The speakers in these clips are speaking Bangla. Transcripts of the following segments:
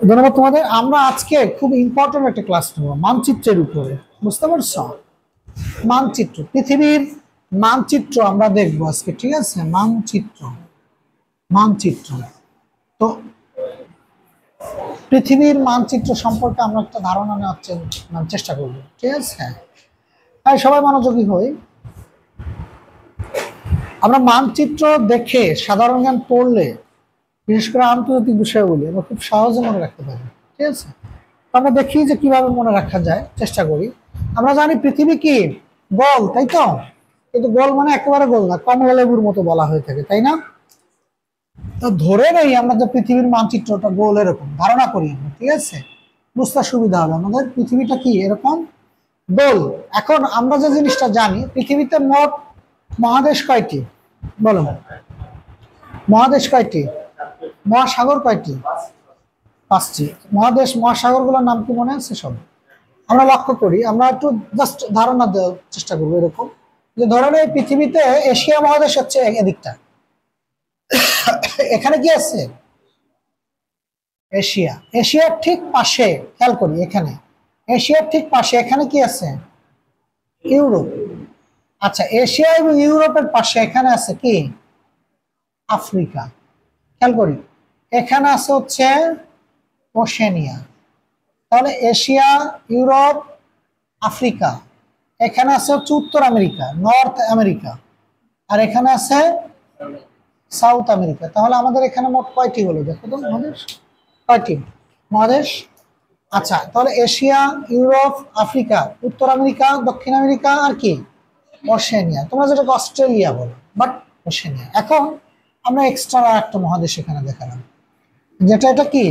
ধন্যবাদ তোমাদের। আমরা আজকে খুব ইম্পর্টেন্ট একটা ক্লাস নেব মানচিত্রের উপরে। বুঝতে পারছো? মানচিত্র, পৃথিবীর মানচিত্র আমরা দেখবো আজকে, ঠিক আছে? মানচিত্র, মানচিত্র। তো পৃথিবীর মানচিত্র সম্পর্কে আমরা একটা ধারণা নেওয়ার চেষ্টা করবো, ঠিক আছে? তাই সবাই মনোযোগী হই। আমরা মানচিত্র দেখে সাধারণ জ্ঞান পড়লে, বিশেষ করে আন্তর্জাতিক বিষয়গুলি আমরা খুব সহজে মনে রাখতে পারি, ঠিক আছে? আমরা দেখি যে কিভাবে মনে রাখা যায়, চেষ্টা করি। আমরা জানি পৃথিবী কি গোল, তাই তো? কিন্তু গোল মানে একেবারে গোল না, কমলা লেবুর মতো বলা হয়ে থাকে, তাই না? তো ধরে নেই আমরা যে পৃথিবীর মানচিত্রটা গোল, এরকম ধারণা করি আমরা, ঠিক আছে? বুঝতে সুবিধা হবে আমাদের, পৃথিবীটা কি এরকম গোল। এখন আমরা যে জিনিসটা জানি, পৃথিবীতে মোট মহাদেশ কয়টি বলো? মহাদেশ কয়টি? মহাসাগর কয়টি? 5টি। মহাদেশ মহাসাগরগুলোর নাম কি মনে আছে সব? আমরা লক্ষ্য করি, আমরা একটু জাস্ট ধারণা দেওয়ার চেষ্টা করবো এরকম যে ধরনের পৃথিবীতে এশিয়া মহাদেশ হচ্ছে এদিকটা, এখানে কি আছে? এশিয়া। এশিয়ার ঠিক পাশে খেয়াল করি, এখানে এশিয়ার ঠিক পাশে এখানে কি আছে? ইউরোপ। আচ্ছা, এশিয়া এবং ইউরোপের পাশে এখানে আছে কি? আফ্রিকা। খেয়াল করি, এখানে আছে হচ্ছে ওশেনিয়া। তাহলে এশিয়া, ইউরোপ, আফ্রিকা। এখানে আছে হচ্ছে উত্তর আমেরিকা, নর্থ আমেরিকা। আর এখানে আছে সাউথ আমেরিকা। তাহলে আমাদের এখানে মোট কয়টি হলো দেখো তো মহাদেশ? কয়টি মহাদেশ? আচ্ছা, তাহলে এশিয়া, ইউরোপ, আফ্রিকা, উত্তর আমেরিকা, দক্ষিণ আমেরিকা, আর কি? ওশেনিয়া। তোমরা যেটাকে অস্ট্রেলিয়া বলো, বাট ওশেনিয়া। এখন আমরা এক্সট্রা একটা মহাদেশ এখানে দেখালাম, যেটা এটা কি?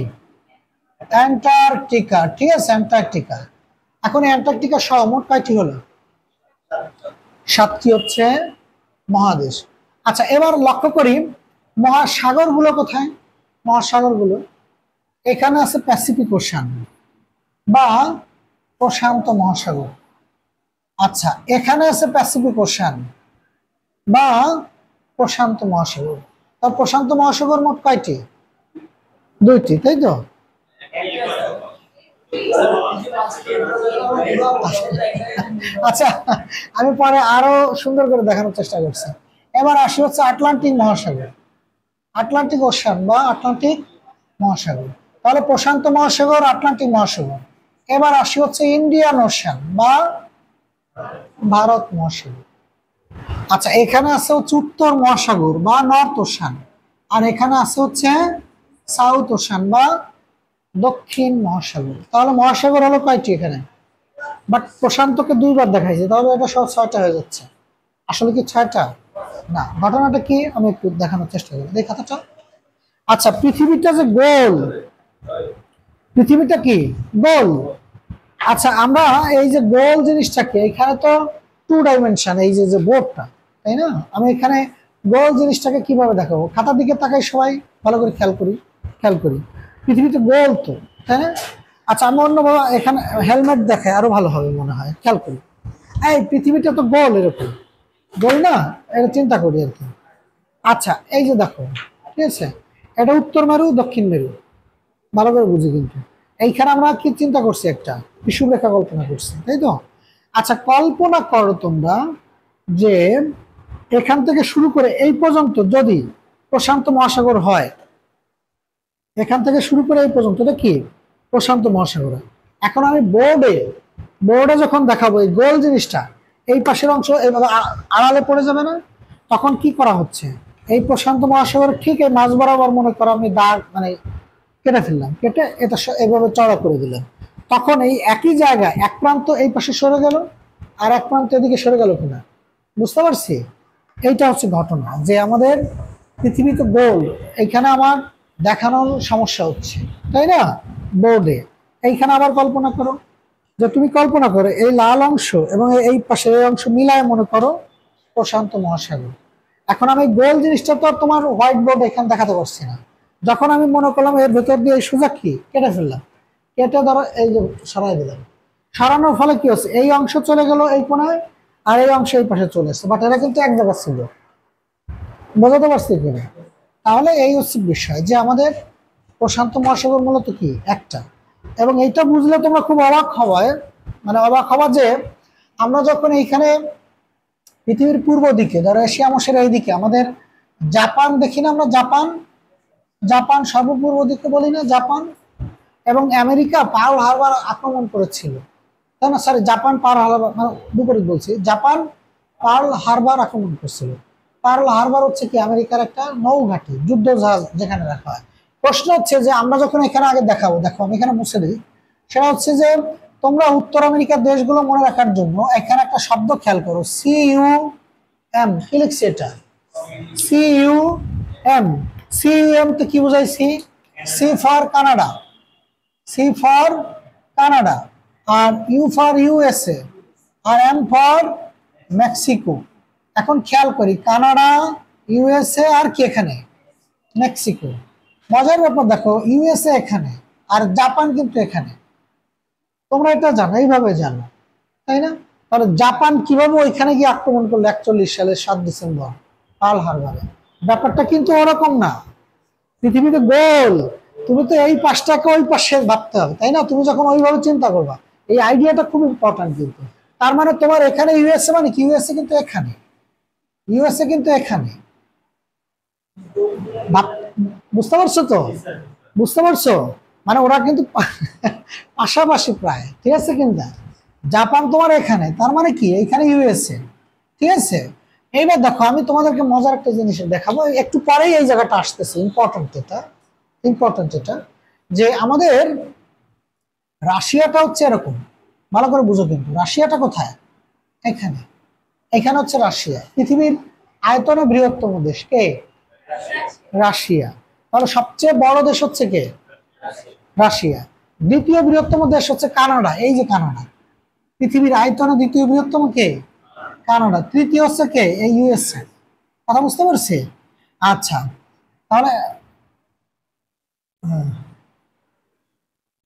অ্যান্টার্কটিকা, ঠিক আছে? অ্যান্টার্কটিকা। এখন অ্যান্টার্কটিকা সহ মোট কয়টি হলো? 7টি হচ্ছে মহাদেশ। আচ্ছা, এবার লক্ষ্য করি মহাসাগরগুলো কোথায়? মহাসাগরগুলো এখানে আছে প্যাসিফিক ওশান বা প্রশান্ত মহাসাগর। আচ্ছা, এখানে আছে প্যাসিফিক ওশান বা প্রশান্ত মহাসাগর। তার প্রশান্ত মহাসাগর মোট কয়টি? 2টি, তাই তো? আচ্ছা, আমি পরে আরো সুন্দর করে দেখানোর চেষ্টা করছি। এবার আসি হচ্ছে আটলান্টিক মহাসাগর, আটলান্টিক ওশান বা আটলান্টিক মহাসাগর। তাহলে প্রশান্ত মহাসাগর, আটলান্টিক মহাসাগর। এবার আসি হচ্ছে ইন্ডিয়ান ওশান বা ভারত মহাসাগর। আচ্ছা, এখানে আছে হচ্ছে উত্তর মহাসাগর বা নর্থ ওশান। আর এখানে আছে হচ্ছে সাউথ ওশান বা দক্ষিণ মহাসাগর। তাহলে মহাসাগর হলো কয়টি এখানে? বাট প্রশান্তকে 2বার দেখাইছে, তাহলে এটা সব 6টা হয়ে যাচ্ছে। আসলে কি 6টা না? ঘটনাটা কি আমি একটু দেখানোর চেষ্টা করি, এই কথাটা। আচ্ছা, পৃথিবীটা যে গোল, পৃথিবীটা কি গোল? আচ্ছা, আমরা এই যে গোল জিনিসটাকে, এখানে তো 2 ডাইমেনশন, এই যে যে বোর্ডটা, তাই না? আমি এখানে গোল জিনিসটাকে কিভাবে দেখাবো? খাতার দিকে তাকাই, সবাই ভালো করে খেয়াল করি, খেয়াল করি। পৃথিবীতে গোল তো, তাই না? আচ্ছা, আমি অন্যভাবে এখানে হেলমেট দেখাই, আরো ভালো হবে মনে হয়। খেয়াল করি, এই পৃথিবীটা তো গোল, এরকম গোল না? এটা চিন্তা করি আর কি। আচ্ছা, এই যে দেখো, ঠিক আছে, এটা উত্তর মেরু, দক্ষিণ মেরু, ভালো করে বুঝি কিন্তু। এইখানে আমরা কি চিন্তা করছি? একটা বিষুবরেখা কল্পনা করছি, তাই তো? আচ্ছা, কল্পনা করো তোমরা যে এখান থেকে শুরু করে এই পর্যন্ত যদি প্রশান্ত মহাসাগর হয়, এখান থেকে শুরু করে এই পর্যন্ত এটা কি? প্রশান্ত মহাসাগর। এখন আমি বোর্ডে, বোর্ডে যখন দেখাবো এই গোল জিনিসটা, এই পাশের অংশ এভাবে আড়ালে পড়ে যাবে না? তখন কি করা হচ্ছে? এই প্রশান্ত মহাসাগর ঠিক এই মাঝ বরাবর মনে করো আমি দাগ মানে কেটে ফেললাম, কেটে এটা এভাবে চড়া করে দিলাম। তখন এই একই জায়গায় এক প্রান্ত এই পাশে সরে গেল, আর এক প্রান্ত এদিকে সরে গেল কিনা বুঝতে পারছি? এইটা হচ্ছে ঘটনা যে আমাদের পৃথিবী তো গোল। এইখানে আমার দেখানোর সমস্যা হচ্ছে, তাই না? বোর্ডে এইখানে আবার কল্পনা করো, যে তুমি কল্পনা করো এই লাল অংশ এবং এই পাশের এই অংশ মিলায় মনে করো প্রশান্ত মহাসাগর। এখন আমি গোল জিনিসটা তো তোমার হোয়াইট বোর্ড এখানে দেখাতে পারছি না। যখন আমি মনে করলাম এর ভেতর দিয়ে এই সোজা কি কেটে ফেললাম, কেটে ধরো এই যে সরাই দিলাম, সরানোর ফলে কি হচ্ছে? এই অংশ চলে গেল এই কোনায়, আর এই অংশ এই পাশে চলে এসছে, বাট এরা কিন্তু এক জায়গা ছিল। বোঝাতে পারছি কিনা? তাহলে এই হচ্ছে বিষয় যে আমাদের প্রশান্ত মহাসাগর মূলত কি একটা। এবং এইটা বুঝলে তোমরা খুব অবাক হবে, মানে অবাক হবা যে আমরা যখন এইখানে পৃথিবীর পূর্ব দিকে, ধরো এশিয়া মহাদেশের এইদিকে আমাদের জাপান দেখি না আমরা, জাপান, জাপান সর্বপূর্ব দিকে বলি না জাপান, এবং আমেরিকা পার্ল হারবার আক্রমণ করেছিল, তাই না? সরি, জাপান পার্ল হারবার, মানে বিপরীত বলছি, জাপান পার্ল হারবার আক্রমণ করছিল। পার্ল হারবার হচ্ছে কি আমেরিকার একটা নৌঘাঁটি, যুদ্ধ জাহাজ যেখানে রাখা হয়। প্রশ্ন হচ্ছে যে আমরা যখন এখানে আগে দেখাবো, দেখো আমি এখানে মুছে দিই, সেটা হচ্ছে যে তোমরা উত্তর আমেরিকার দেশগুলো মনে রাখার জন্য এখানে একটা শব্দ খেয়াল করো, CUM, কি লিখছে এটা? CUM। CUM তো কি বুঝাইছি? C for Canada, C for Canada, আর ইউ ফর ইউএসএ, আর এম ফর মেক্সিকো। এখন খেয়াল করি, কানাডা, ইউএসএ, আর কি এখানে মেক্সিকো। মজার ব্যাপার দেখো, ইউএসএ এখানে আর জাপান কিন্তু এখানে। তোমরা এটা জানো, এইভাবে জানো, তাই না? তাহলে জাপান কিভাবে ওইখানে গিয়ে আক্রমণ করলো 41 সালের 7 ডিসেম্বর পার্ল হারবারে? ব্যাপারটা কিন্তু ওরকম না। পৃথিবীতে গোল, তুমি তো এই পাশটাকে ওই পাশে ভাবতে হবে, তাই না? তুমি যখন ওইভাবে চিন্তা করবা, এই আইডিয়াটা খুব ইম্পর্টেন্ট কিন্তু। তার মানে তোমার এখানে ইউএসএ, মানে কি ইউএসএ কিন্তু এখানে, ইউএসএ কিন্তু এখানে। বুঝতে পারছো তো? বুঝতে পারছো? মানে ওরা কিন্তু পাশাপাশি প্রায়, ঠিক আছে? কিন্তু জাপান তোমার এখানে, তার মানে কি এখানে ইউএসএ, ঠিক আছে? এইবার দেখো আমি তোমাদেরকে মজার একটা জিনিস দেখাবো, একটু পরেই এই জায়গাটা আসতেছে, ইম্পর্টেন্ট এটা, ইম্পর্টেন্ট এটা, যে আমাদের রাশিয়াটা হচ্ছে এরকম, ভালো করে বুঝো কিন্তু, রাশিয়াটা কোথায়? এখানে, এখানে হচ্ছে রাশিয়া। পৃথিবীর আয়তনে বৃহত্তম দেশ কে? রাশিয়া। তাহলে সবচেয়ে বড় দেশ হচ্ছে কে? রাশিয়া। দ্বিতীয় বৃহত্তম দেশ হচ্ছে কানাডা, এই যে কানাডা। পৃথিবীর আয়তনে দ্বিতীয় বৃহত্তম কে? কানাডা। তৃতীয় হচ্ছে কে? এই ইউএসএ। কথা বুঝতে পারছি? আচ্ছা, তাহলে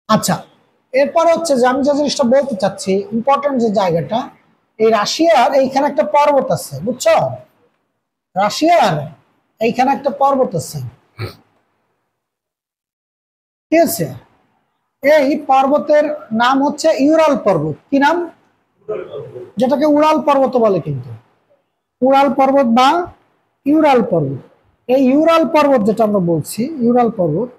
আচ্ছা, এরপরে হচ্ছে যে আমি যে জিনিসটা বলতে চাচ্ছি, ইম্পর্টেন্ট যে জায়গাটা, এই রাশিয়ার এইখানে একটা পর্বত আছে, বুঝছো? রাশিয়ার এইখানে একটা পর্বত আছে, ঠিক আছে? এই পর্বতের নাম হচ্ছে ইউরাল পর্বত। কি নাম? যেটাকে উড়াল পর্বত বলে কিন্তু, উড়াল পর্বত বা ইউরাল পর্বত। এই ইউরাল পর্বত যেটা আমরা বলছি, ইউরাল পর্বত,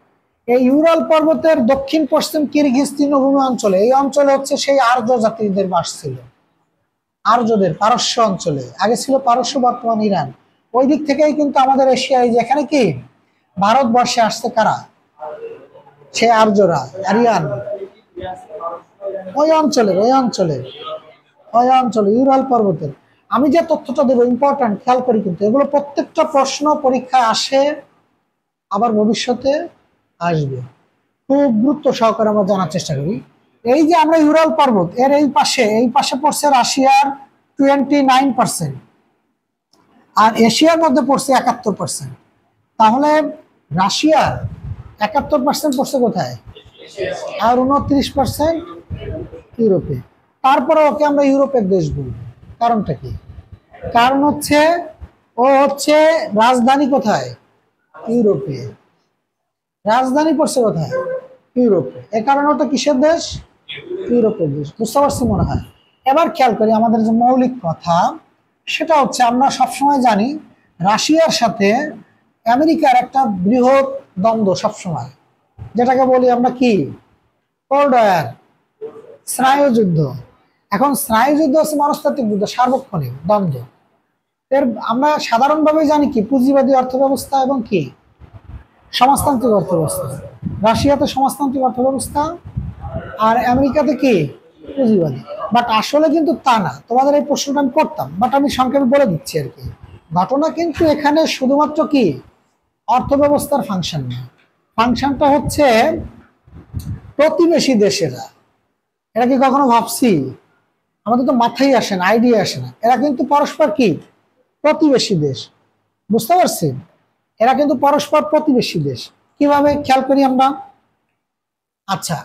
এই ইউরাল পর্বতের দক্ষিণ পশ্চিম কিরগিজ তৃণভূমি অঞ্চলে, এই অঞ্চলে হচ্ছে সেই আর্য জাতিদের বাস ছিল। আর্যদের, পারস্য অঞ্চলে, আগে ছিল পারস্য, বর্তমান ইরান। ওই দিক থেকেই কিন্তু আমাদের এশিয়ায়, যেখানে কি ভারতবর্ষে আসছে কারা? সে আর্যরা, আরিয়ান। ওই অঞ্চলের, ওই অঞ্চলের, ওই অঞ্চলে ইউরাল পর্বতের। আমি যে তথ্যটা দেবো ইম্পর্টেন্ট, খেয়াল করি কিন্তু, এগুলো প্রত্যেকটা প্রশ্ন পরীক্ষায় আসে, আবার ভবিষ্যতে আসবে। খুব গুরুত্ব সহকারে আমরা জানার চেষ্টা করি। এই যে আমরা ইউরাল পর্বত, এর এই পাশে, এই পাশে পড়ছে রাশিয়ার 29%, আর এশিয়ার মধ্যে পড়ছে 71%। তাহলে রাশিয়ার 71% পড়ছে কোথায়? আর 29% ইউরোপে। তারপরে ওকে আমরা ইউরোপের দেশ বলবো। কারণটা কি? কারণ হচ্ছে ও হচ্ছে রাজধানী কোথায়? ইউরোপে। রাজধানী পড়ছে কোথায়? ইউরোপে। এ কারণে ওটা কিসের দেশ? ইউরোপের দেশ। বুঝতে পারছি মনে হয়? এবার খেয়াল করি আমাদের যে মৌলিক কথা, সেটা হচ্ছে আমরা সবসময় জানি রাশিয়ার সাথে আমেরিকার একটা বৃহৎ দ্বন্দ্ব সবসময়, যেটাকে বলি আমরা কি? কোল্ড ওয়ার, স্নায়ুযুদ্ধ। এখন স্নায়ুযুদ্ধ হচ্ছে মনস্তাত্ত্বিক যুদ্ধ, সার্বক্ষণিক দ্বন্দ্ব। এর আমরা সাধারণভাবে জানি কি? পুঁজিবাদী অর্থব্যবস্থা এবং কি সমাজতান্ত্রিক অর্থব্যবস্থা। রাশিয়াতে সমাজতান্ত্রিক অর্থব্যবস্থা, আর আমেরিকাতে কি? পুঁজিবাদী। বাট আসলে কিন্তু তা না। তোমাদের এই প্রশ্নটা আমি করতাম, বাট আমি সংক্ষেপে বলে দিচ্ছি আর কি। ঘটনা কিন্তু এখানে শুধুমাত্র কি অর্থব্যবস্থার ফাংশন না, ফাংশনটা হচ্ছে প্রতিবেশী দেশেরা। এরা কি কখনো ভাবছি? আমাদের তো মাথায় আসে না, আইডিয়া আসে না। এরা কিন্তু পরস্পর কি প্রতিবেশী দেশ। বুঝতে পারছি? এরা কিন্তু পরস্পর প্রতিবেশী দেশ। কিভাবে খেয়াল করি আমরা? আচ্ছা,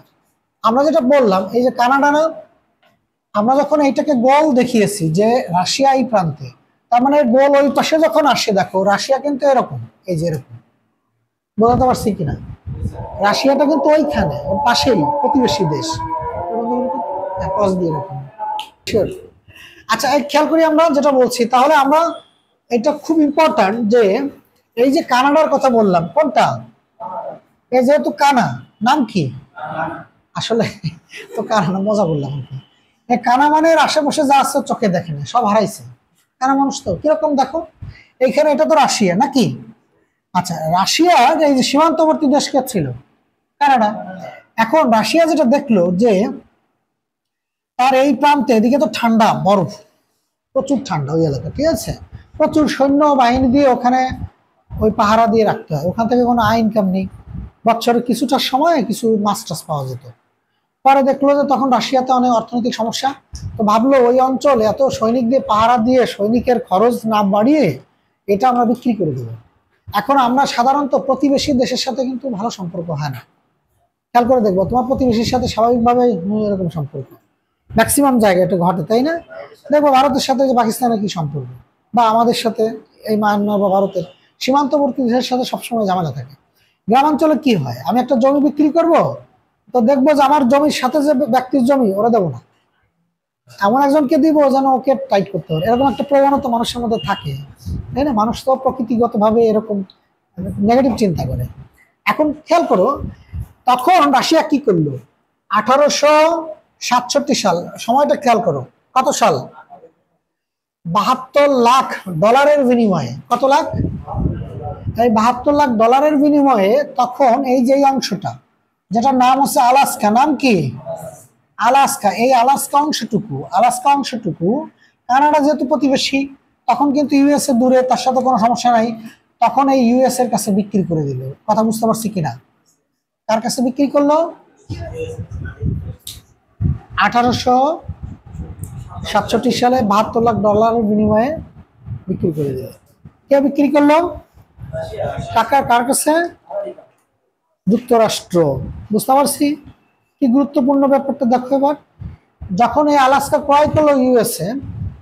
আমরা যেটা বললাম, এই যে কানাডা না, আমরা যখন এইটাকে গোল দেখিয়েছি যে রাশিয়া এই প্রান্তে, তার মানে গোল ওই পাশে যখন আসে, দেখো রাশিয়া কিন্তু এরকম, এই যে এরকম। বোঝাতে পারছি কিনা? রাশিয়াটা কিন্তু ওইখানে, ওর পাশেই প্রতিবেশী দেশ। পজ দিয়ে রাখুন। Sure. আচ্ছা, খেয়াল করি আমরা যেটা বলছি, তাহলে আমরা এটা খুব ইম্পর্ট্যান্ট যে এই যে কানাডার কথা বললাম, কোনটা? এই যেহেতু কানা, নাম কি আসলে? তো কানা মজা বললাম। কানা মানে আশেপাশে যা আছে চোখে দেখে না, সব হারাইছে। কানা মানুষ তো কিরকম দেখো, এইখানে এটা তো রাশিয়া নাকি? আচ্ছা, রাশিয়ার এই যে সীমান্তবর্তী দেশ কে ছিল? কানাডা। এখন রাশিয়া যেটা দেখলো যে তার এই প্রান্তে এদিকে তো ঠান্ডা, বরফ, প্রচুর ঠান্ডা ওই এলাকা, ঠিক আছে, প্রচুর সৈন্য বাহিনী দিয়ে ওখানে ওই পাহারা দিয়ে রাখতে হয়, ওখান থেকে কোনো আয় ইনকাম নেই, বছরে কিছুটা সময় কিছু মাছ টাছ পাওয়া যেত। পরে দেখলো যে তখন রাশিয়াতে অনেক অর্থনৈতিক সমস্যা, তো ভাবলো ওই অঞ্চল এত সৈনিক দিয়ে পাহারা দিয়ে সৈনিকের খরচ না বাড়িয়ে এটা আমরা বিক্রি করে দেবো। এখন আমরা সাধারণত প্রতিবেশী দেশের সাথে কিন্তু ভালো সম্পর্ক হয় না, খেয়াল করে দেখবো তোমার প্রতিবেশীর সাথে স্বাভাবিকভাবে এরকম সম্পর্ক ম্যাক্সিমাম জায়গায় এটা ঘটে, তাই না? দেখবো ভারতের সাথে যে পাকিস্তানের কি সম্পর্ক, বা আমাদের সাথে এই মায়ানমার বা ভারতের সীমান্তবর্তী দেশের সাথে সবসময় ঝামেলা থাকে। গ্রামাঞ্চলে কি হয়, আমি একটা জমি বিক্রি করব, তো দেখবো যে আমার জমির সাথে যে ব্যক্তির জমি ওরা দেবো না, এমন একজনকে দিব যেন ওকে টাইট করতে হবে, এরকম একটা প্রবণতা মানুষের মধ্যে থাকে, তাই না? মানুষ তো প্রকৃতিগত ভাবে এরকম নেগেটিভ চিন্তা করে। এখন খেয়াল করো, তখন রাশিয়া কি করলো? 1867 সাল, সময়টা খেয়াল করো, কত সাল? 72 লাখ ডলারের বিনিময়ে, কত লাখ? এই 72 লাখ ডলারের বিনিময়ে তখন এই যে অংশটা যেটার নাম হচ্ছে আলাস্কা, নাম কি? আলাস্কা। এই আলাস্কা অংশটুকু কানাডা যেহেতু প্রতিবেশী, তখন কিন্তু ইউএস এ দূরে, তার সাথে কোনো সমস্যা নাই, তখন এই ইউএস এর কাছে বিক্রি করে দিল। কথা বুঝতে পারছি কিনা? কার কাছে বিক্রি করলো? 1867 সালে 72 লাখ ডলারের বিনিময়ে বিক্রি করে দিল। কে বিক্রি করলো? কার কাছে? যুক্তরাষ্ট্র। বুঝতে পারছি কি গুরুত্বপূর্ণ ব্যাপারটা, দেখো এবার। যখন এই আলাস্কা ক্রয় করলো ইউএসএ,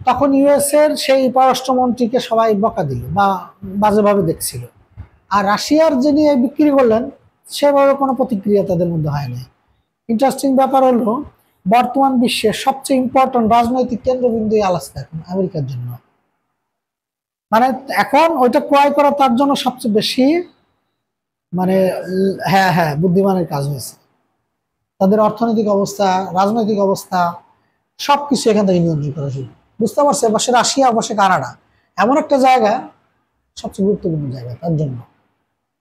তখন ইউএসএ এর সেই পররাষ্ট্রমন্ত্রীকে সবাই বকা দিল বা বাজেভাবে দেখছিল, আর রাশিয়ার যিনি বিক্রি করলেন সেভাবে কোনো প্রতিক্রিয়া তাদের মধ্যে হয় নাই। ইন্টারেস্টিং ব্যাপার হলো, বর্তমান বিশ্বের সবচেয়ে ইম্পর্টেন্ট রাজনৈতিক কেন্দ্রবিন্দু আলাস্কা এখন আমেরিকার জন্য, মানে এখন ওইটা ক্রয় করা তার জন্য সবচেয়ে বেশি, মানে হ্যাঁ হ্যাঁ বুদ্ধিমানের কাজ হয়েছে। তাদের অর্থনৈতিক অবস্থা, রাজনৈতিক অবস্থা সবকিছু এখান থেকে নিয়ন্ত্রণ করা শুরু। বুঝতে পারছে? পাশে রাশিয়া, পাশে কানাডা, এমন একটা জায়গা, সবচেয়ে গুরুত্বপূর্ণ জায়গা তার জন্য,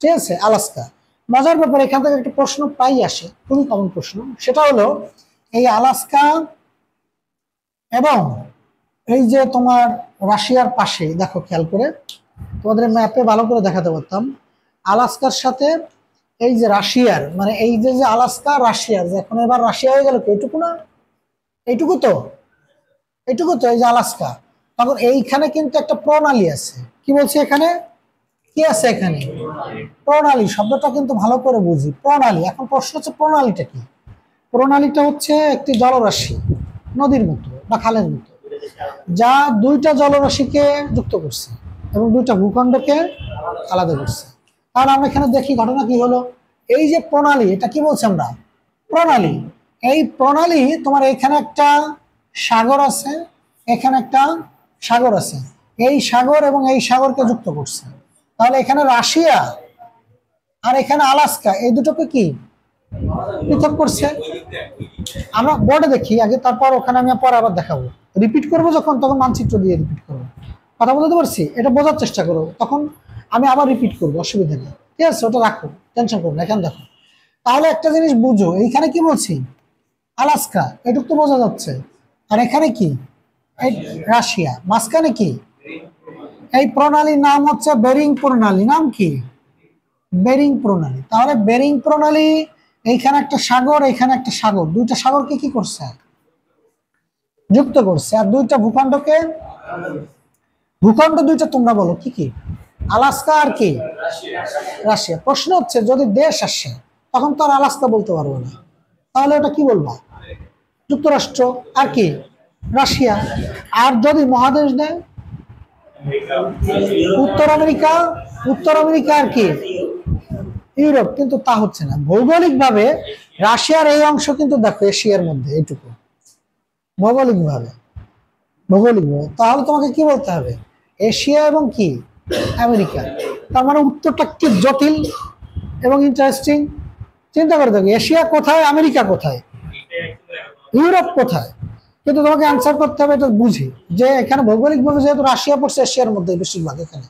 ঠিক আছে? আলাস্কা। মজার ব্যাপার, এখান থেকে একটা প্রশ্ন প্রায়ই আসে, খুবই কমন প্রশ্ন, সেটা হলো এই আলাস্কা এবং এই যে তোমার রাশিয়ার পাশে, দেখো খেয়াল করে, তোমাদের ম্যাপে ভালো করে দেখাতে পারতাম, আলাস্কার সাথে এই যে রাশিয়ার, মানে এই যে আলাস্কা রাশিয়ার, এখন এবার রাশিয়া হয়ে গেল এইটুকু না, এইটুকু তো, এইটুকু তো, এই যে আলাস্কা, তখন এইখানে কিন্তু একটা প্রণালী আছে। কি বলছি এখানে? কি আছে এখানে? প্রণালী। শব্দটা কিন্তু ভালো করে বুঝি, প্রণালী। এখন প্রশ্ন হচ্ছে প্রণালীটা কি? প্রণালীটা হচ্ছে একটি জলরাশি, নদীর মতো বা খালের মতো, যা দুইটা জলরাশিকে যুক্ত করছে এবং দুইটা ভূখণ্ডকে আলাদা করছে। কারণ আমরা এখানে দেখি ঘটনা কি হলো, এই যে প্রণালী, এটা কি বলছি আমরা? প্রণালী। এই প্রণালী তোমার এখানে একটা সাগর আছে, এখানে একটা সাগর আছে, এই সাগর এবং এই সাগরকে যুক্ত করছে। তাহলে এখানে রাশিয়া আর এখানে আলাস্কা, এই দুটোকে কি পৃথক করছে? আমরা বোর্ডে দেখি আগে, তারপর ওখানে আমি পরে আবার দেখাবো, রিপিট করবো যখন, তখন মানচিত্র দিয়ে রিপিট করবো। কথা বলতে পারছি? এটা বোঝার চেষ্টা করো, তখন আমি আবার রিপিট করবো, অসুবিধা নেই, ঠিক আছে? ওটা রাখো, টেনশন করো না। এখানে দেখো, তাহলে একটা জিনিস বুঝো, এইখানে কি বলছি? আলাস্কা, এটুকু তো বোঝা যাচ্ছে, আর এখানে কি? রাশিয়া। মাঝখানে কি? এই প্রণালীর নাম হচ্ছে বেরিং প্রণালী। নাম কি? বেরিং প্রণালী। তাহলে বেরিং প্রণালী, এইখানে একটা সাগর, এখানে একটা সাগর, দুইটা সাগরকে কি করছে? যুক্ত করছে। আর দুইটা ভূখণ্ডকে, ভূখণ্ড দুইটা তোমরা বলো কি কি? আলাস্কা আর কি? রাশিয়া। প্রশ্ন হচ্ছে যদি দেশ আসে তখন তো আর আলাস্কা বলতে পারবো না, তাহলে ওটা কি বলবো? যুক্তরাষ্ট্র। আর কি? রাশিয়া। আর যদি মহাদেশ দেয়, উত্তর আমেরিকা। উত্তর আমেরিকা আর কি? ইউরোপ, কিন্তু তা হচ্ছে না। ভৌগোলিকভাবে রাশিয়ার এই অংশ কিন্তু দেখো এশিয়ার মধ্যে এইটুকু, ভৌগোলিকভাবে। ভৌগোলিকভাবে তাহলে তোমাকে কি বলতে হবে? এশিয়া এবং কি আমেরিকা। তার মানে উত্তরটা কি জটিল এবং ইন্টারেস্টিং। চিন্তা করে দেখো, এশিয়া কোথায়, আমেরিকা কোথায়, ইউরোপ কোথায়, কিন্তু তোমাকে অ্যান্সার করতে হবে এটা বুঝি যে এখানে ভৌগোলিকভাবে যেহেতু রাশিয়া পড়ছে এশিয়ার মধ্যে বেশিরভাগ এখানে,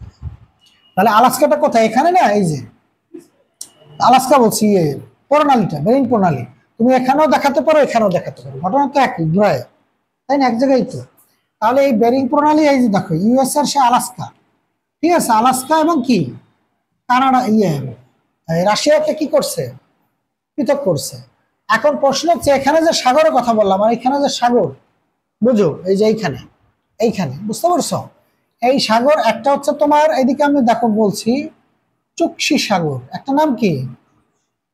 তাহলে আলাস্কাটা কোথায়? এখানে না, এই যে আলাস্কা বলছি, প্রণালীটা বেরিং প্রণালী তুমি এখানেও দেখাতে পারো, এখানেও দেখাতে পারো, ঘটনা তো একই, ঘুরায়, তাই না, এক জায়গায় তো। তাহলে এই বেরিং প্রণালী, এই যে দেখো ইউএস এর সে আলাস্কা, ঠিক আছে, আলাস্কা এবং কি কানাডা, রাশিয়াকে কি করছে, পৃথক করছে। এখন প্রশ্ন হচ্ছে এখানে যে সাগরের কথা বললাম আর এখানে যে সাগর, বুঝো এই যে এইখানে, এইখানে বুঝতে পারছো, এই সাগর একটা হচ্ছে তোমার এইদিকে আমি দেখো বলছি চুক্সি সাগর, একটা নাম কি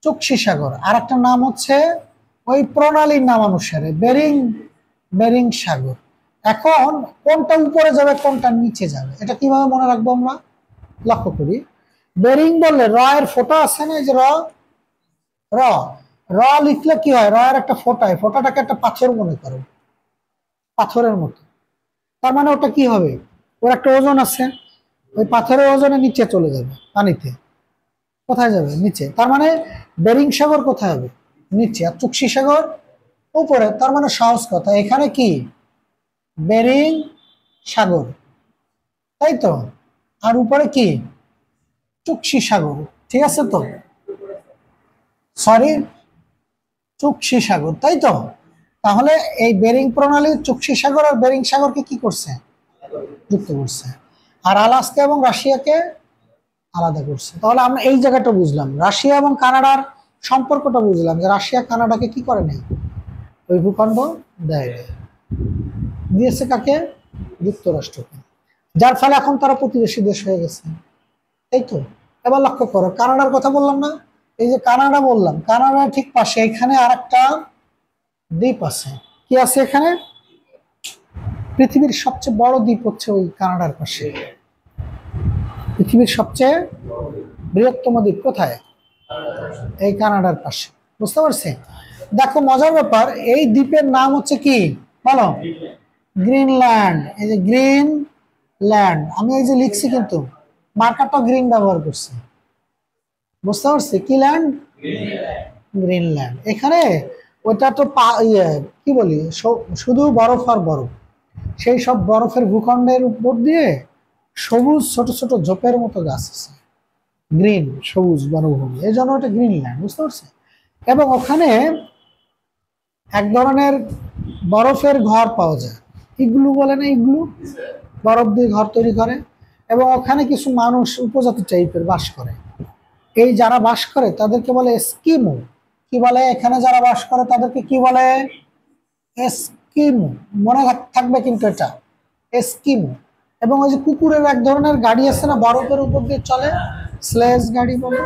চুক্সি সাগর, আর একটা নাম হচ্ছে ওই প্রণালীর নাম অনুসারে বেরিং, বেরিং সাগর। এখন কোনটা উপরে যাবে কোনটা নিচে যাবে এটা কিভাবে মনে রাখবো আমরা? লক্ষ্য করি, বেরিং বললে র এর ফোঁটা আছে না, এই যে র, র, র লিখলে কি হয়, র এর একটা ফোঁটায়, ফোঁটাটাকে একটা পাথর মনে করো, পাথরের মতো। তার মানে ওটা কি হবে, ওর একটা ওজন আছে, ওই পাথরের ওজনে নিচে চলে যাবে পানিতে, কোথায় যাবে, নিচে। তার মানে বেরিং সাগর কোথায় হবে, নিচে, আর চুক্সি সাগর উপরে। তার মানে সহজ কথা, এখানে কি বেরিং সাগর, তাই তো, আর উপরে কি চুক্সি সাগর, ঠিক আছে তো, সরি চুক্সি সাগর, তাই তো। তাহলে এই বেরিং প্রণালী চুক্সি সাগর আর বেরিং সাগরকে কি করছে, যুক্ত করছে, আর আলাস্কা এবং রাশিয়াকে আলাদা করছে। তাহলে আমরা এই জায়গাটা বুঝলাম, রাশিয়া এবং কানাডার সম্পর্কটা বুঝলাম, যে রাশিয়া কানাডাকে কি করে নাই, ওই ভূখণ্ড দেয় নাই, দিয়েছে কাকে, যুক্তরাষ্ট্রকে, যার ফলে এখন তারা প্রতিবেশী দেশ হয়ে গেছে, এই তো। এবার লক্ষ্য করো, কানাডার কথা বললাম না, এই যে কানাডা বললাম, কানাডার ঠিক পাশে এখানে আর একটা দ্বীপ আছে, কি আছে এখানে, পৃথিবীর সবচেয়ে বড় দ্বীপ হচ্ছে ওই কানাডার পাশে, পৃথিবীর সবচেয়ে বৃহত্তম দ্বীপ কোথায়, এই কানাডার পাশে, বুঝতে পারছি। দেখো মজার ব্যাপার, এই দ্বীপের নাম হচ্ছে কি বলো, গ্রিনল্যান্ড। এই যে গ্রিনল্যান্ড, আমি এই যে লিখছি কিন্তু মার্কারটা গ্রিন ব্যবহার করছি, বুঝতে পারছি, কি ল্যান্ড, গ্রিনল্যান্ড। এখানে ওটা তো কি বলি, শুধু বরফ আর বরফ, সেই সব বরফের ভূখণ্ডের উপর দিয়ে সবুজ ছোট ছোট ঝোপের মতো গাছ আছে, গ্রিন সবুজ বনভূমি, এই জন্য ওটা গ্রিনল্যান্ড, বুঝতে পারছি। এবং ওখানে এক ধরনের বরফের ঘর পাওয়া যায়, ইগলু বলে না, ইগলু, বরফ দিয়ে ঘর তৈরি করে, এবং ওখানে কিছু মানুষ উপজাতি টাইপের বাস করে, এই যারা বাস করে তাদেরকে বলে এস্কিমো। কি বলে এখানে যারা বাস করে তাদেরকে কি বলে, এস্কিমো, মনে থাকবে কিন্তু এটা এস্কিমো। এবং ওই যে কুকুরের এক ধরনের গাড়ি আছে না বরফের উপর দিয়ে চলে, স্লেজ গাড়ি বলে,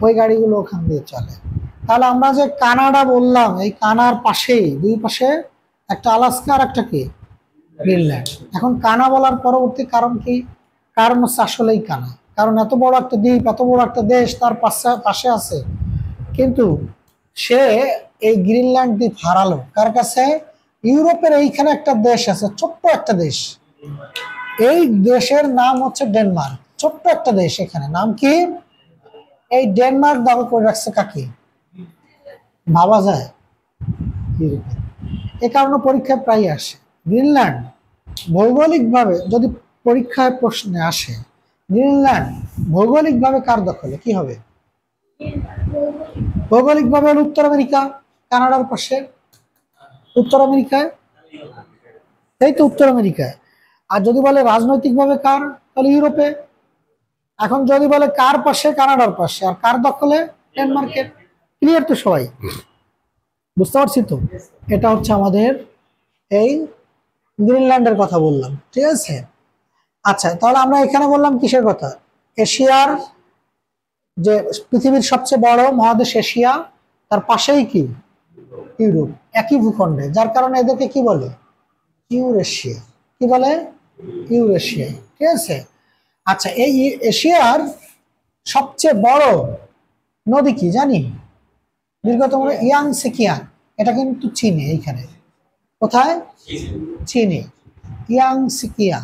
ওই গাড়িগুলো ওখান দিয়ে চলে। তাহলে আমরা যে কানাডা বললাম, এই কানার পাশেই দুই পাশে একটা আলাস্কা আর একটা কি গ্রিনল্যান্ড। এখন কানা বলার পরবর্তী কারণ কি, কারণ হচ্ছে আসলেই কানা, কারণ এত বড় একটা দ্বীপ, এত বড় একটা দেশ তার পাশে আছে, কিন্তু সে এই গ্রিনল্যান্ড দ্বীপ হারালো কার কাছে, ইউরোপের এইখানে একটা দেশ আছে, ছোট্ট একটা দেশ, এই দেশের নাম হচ্ছে ডেনমার্ক, ছোট্ট একটা দেশ, এখানে নাম কি, এই ডেনমার্ক দখল করে রাখছে কাকে, ভাবা যায়, ইউরোপে। এ কারণে পরীক্ষায় প্রায় আসে গ্রিনল্যান্ড, ভৌগোলিকভাবে যদি পরীক্ষায় প্রশ্নে আসে, গ্রিনল্যান্ড ভৌগোলিকভাবে কার দখলে, কি হবে, ভৌগোলিকভাবে উত্তর আমেরিকা, কানাডার পাশে উত্তর আমেরিকায়, এই তো উত্তর আমেরিকায়। আর যদি বলে রাজনৈতিকভাবে কার, তাহলে ইউরোপে। এখন যদি বলে কার পাশে, কানাডার পাশে, আর কার দখলে, ডেনমার্কের। ক্লিয়ার তো সবাই, বুঝতে পারছি তো। এটা হচ্ছে আমাদের এই গ্রিনল্যান্ডের কথা বললাম, ঠিক আছে। আচ্ছা, তাহলে আমরা এখানে বললাম কিসের কথা, এশিয়ার, যে পৃথিবীর সবচেয়ে বড় মহাদেশ এশিয়া, তার পাশেই কি ইউরোপ, একই ভূখণ্ডে, যার কারণে এদেরকে কি বলে, ইউরেশিয়া। কি বলে, ইউরেশিয়া, ঠিক আছে। আচ্ছা, এই এশিয়ার সবচেয়ে বড় নদী কি জানি? দীর্ঘতম ইয়াংসে কিয়াং, এটা কিন্তু চীনে, এইখানে কোথায়? চীনে, ইয়াংসে কিয়াং,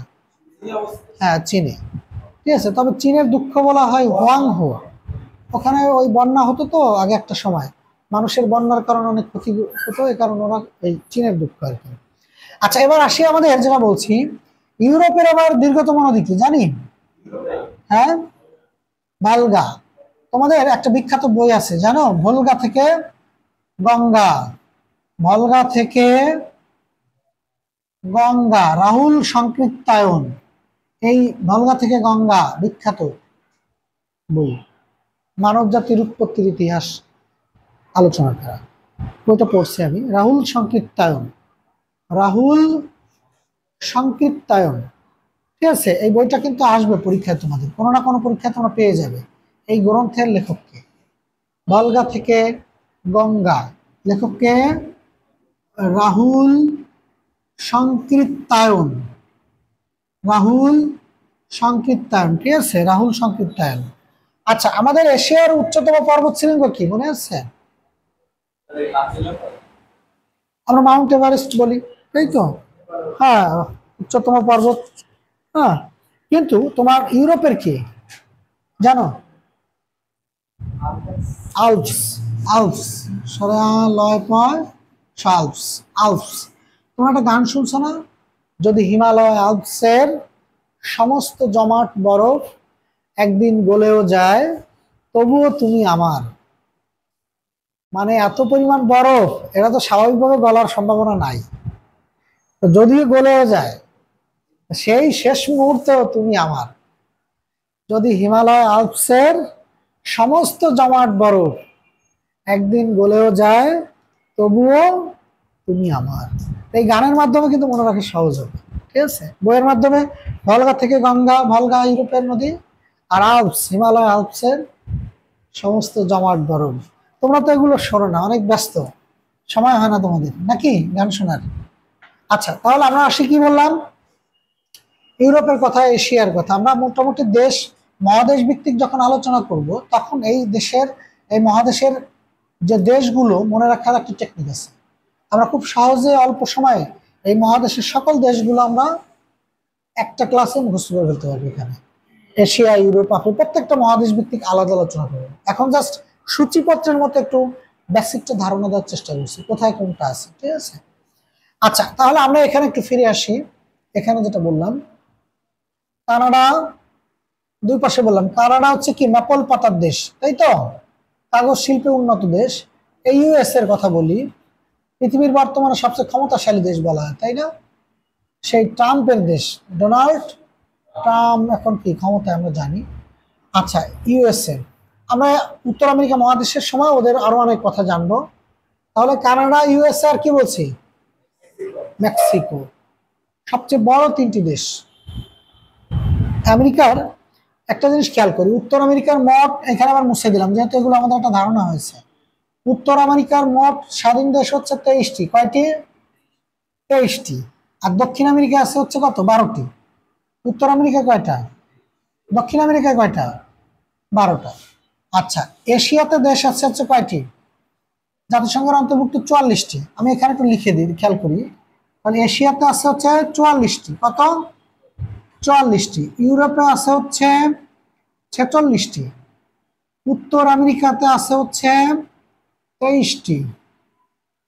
হ্যাঁ চীনে। ঠিক আছে, তবে চীনের দুঃখ বলা হয় হোয়াংহো। ওখানে ওই বন্যা হতো তো আগে একটা সময়, মানুষের বন্যার কারণে অনেক ক্ষতি হতো, এই কারণে ওরা এই চীনের দুঃখ আর কি। আচ্ছা এবার আসি আমাদের যেটা বলছি, ইউরোপের আবার দীর্ঘতম নদী কি জানি? হ্যাঁ, ভলগা। তোমাদের একটা বিখ্যাত বই আছে জানো, ভলগা থেকে গঙ্গা, ভলগা থেকে গঙ্গা, রাহুল সংকৃত্তায়ন, এই ভলগা থেকে গঙ্গা বিখ্যাত বই, মানব জাতির উৎপত্তির ইতিহাস আলোচনা করা, বইটা পড়ছি আমি। রাহুল সংকৃত্তায়ন, রাহুল সংকৃত্তায়ন, ঠিক আছে। এই বইটা কিন্তু আসবে পরীক্ষায়, তোমাদের কোনো না কোনো পরীক্ষায় তোমরা পেয়ে যাবে। এই গ্রন্থের লেখককে, ভলগা থেকে গঙ্গা, লেখককে রাহুল সংকৃত্তায়ন, রাহুল সংকৃত্তায়ন, ঠিক আছে, রাহুল সংকৃত্তায়ন। আচ্ছা আমাদের এশিয়ার উচ্চতম পর্বত শৃঙ্গ কি মনে আছে? আমরা মাউন্ট এভারেস্ট বলি, তাই তো? হ্যাঁ, উচ্চতম পর্বত। হ্যাঁ, কিন্তু তোমার ইউরোপের কি জানো? আলপস, আলপস, সরা লয় পয় আলপস, আলপস। তোমরা একটা গান শুনছো না, যদি হিমালয় আলপসের সমস্ত জমাট বরফ একদিন গলেও যায় তবুও তুমি আমার, মানে এত পরিমাণ বরফ, এটা তো স্বাভাবিকভাবে গলার সম্ভাবনা নাই, তো যদিও গলেও যায় সেই শেষ মুহূর্তেও তুমি আমার। যদি হিমালয় আল্পসের সমস্ত জমাট বরফ একদিন গলেও যায় তবুও তুমি আমার। এই গানের মাধ্যমে কিন্তু মনে রাখা সহজ হবে, ঠিক আছে। বইয়ের মাধ্যমে ভলগা থেকে গঙ্গা, ভলগা ইউরোপের নদী, আর আল্পস হিমালয় আল্পসের সমস্ত জমাট বরফ। তোমরা তো এগুলো শোনো না, অনেক ব্যস্ত, সময় হয় না তোমাদের নাকি গান শোনার। আচ্ছা তাহলে আমরা আসি, কি বললাম, ইউরোপের কথা, এশিয়ার কথা। আমরা মোটামুটি দেশ মহাদেশ ভিত্তিক যখন আলোচনা করব তখন এই দেশের, এই মহাদেশের যে দেশগুলো মনে রাখার একটা টেকনিক আছে। আমরা খুব সহজে অল্প সময়ে এই মহাদেশের সকল দেশগুলো আমরা একটা ক্লাসে মুখস্থ করে ফেলতে পারবো। এখানে এশিয়া, ইউরোপ, আফ্রিকা প্রত্যেকটা মহাদেশ ভিত্তিক আলাদা আলোচনা করবো। এখন জাস্ট সূচিপত্রের মতো একটু বেসিকটা ধারণা দেওয়ার চেষ্টা করছি কোথায় কোনটা আছে, ঠিক আছে। আচ্ছা তাহলে আমরা এখানে একটু ফিরে আসি। এখানে যেটা বললাম কানাডা, দুই পাশে বললাম কানাডা হচ্ছে কি ম্যাপল পাতার দেশ, তাই তো, কাগজ শিল্পে উন্নত দেশ। এই ইউএস এর কথা বলি, পৃথিবীর বর্তমানে সবচেয়ে ক্ষমতাশালী দেশ বলা হয়, তাই না? সেই ট্রাম্পের দেশ, ডোনাল্ড ট্রাম্প এখন কি ক্ষমতায় আমরা জানি। আচ্ছা ইউএসএ, আমরা উত্তর আমেরিকা মহাদেশের সময় ওদের আরো অনেক কথা জানবো। তাহলে কানাডা, ইউএসএ, আর কি বলছি, মেক্সিকো, সবচেয়ে বড় তিনটি দেশ। আমেরিকার একটা জিনিস খেয়াল করি, উত্তর আমেরিকার মোট, এখানে আবার মুছে দিলাম যেহেতু এগুলো আমাদের একটা ধারণা হয়েছে। উত্তর আমেরিকার মোট স্বাধীন দেশ হচ্ছে 23টি, কয়টি? 23টি। আর দক্ষিণ আমেরিকা আছে হচ্ছে কত? 12টি। উত্তর আমেরিকা কয়টা? দক্ষিণ আমেরিকায় কয়টা? 12টা। আচ্ছা এশিয়াতে দেশ আছে হচ্ছে কয়টি? জাতিসংঘের অন্তর্ভুক্ত 44টি। আমি এখানে একটু লিখে দিই, খেয়াল করি। তাহলে এশিয়াতে আছে হচ্ছে 44টি, কত? 44টি। ইউরোপে আছে হচ্ছে 46টি। উত্তর আমেরিকাতে আছে হচ্ছে 23টি।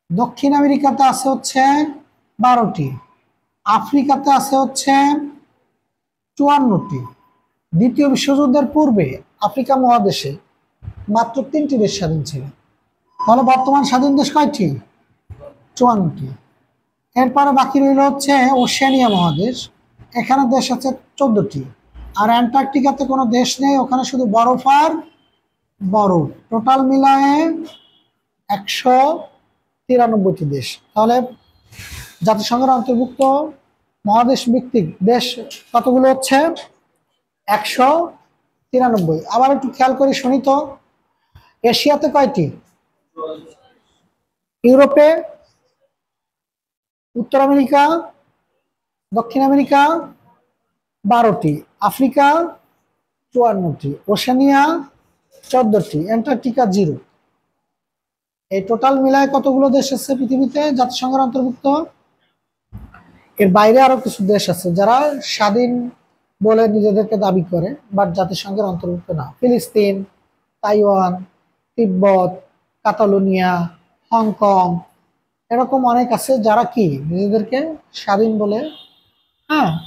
দক্ষিণ আমেরিকাতে আছে হচ্ছে 12টি। আফ্রিকাতে আছে হচ্ছে 54টি। দ্বিতীয় বিশ্বযুদ্ধের পূর্বে আফ্রিকা মহাদেশে মাত্র 3টি দেশ স্বাধীন ছিল। তাহলে বর্তমান স্বাধীন দেশ কয়টি? 54টি। এরপরে বাকি রইল হচ্ছে ওশেনিয়া মহাদেশ, এখানে দেশ আছে 14টি। আর অ্যান্টার্কটিকাতে কোনো দেশ নেই, ওখানে শুধু বরফ আর বরফ, টোটাল মিলায়ে 193টি দেশ। তাহলে জাতিসংঘের অন্তর্ভুক্ত মহাদেশ ভিত্তিক দেশ কতগুলো হচ্ছে? 193। আবার একটু খেয়াল করি, শুনি তো, এশিয়াতে কয়টি? ইউরোপে, উত্তর আমেরিকা, দক্ষিণ আমেরিকা 12টি, আফ্রিকা 54টি, ওশেনিয়া 14টি, অ্যান্টার্কটিকা 0। এই টোটাল মিলায় কতগুলো দেশ আছে পৃথিবীতে জাতিসংঘের অন্তর্ভুক্ত? এর বাইরে আরো কিছু দেশ আছে যারা স্বাধীন বলে নিজেদেরকে দাবি করে, বাট জাতিসংঘের অন্তর্ভুক্ত না। ফিলিস্তিন, তাইওয়ান, তিব্বত, কাতালোনিয়া, হংকং, এরকম অনেক আছে যারা কি নিজেদেরকে স্বাধীন বলে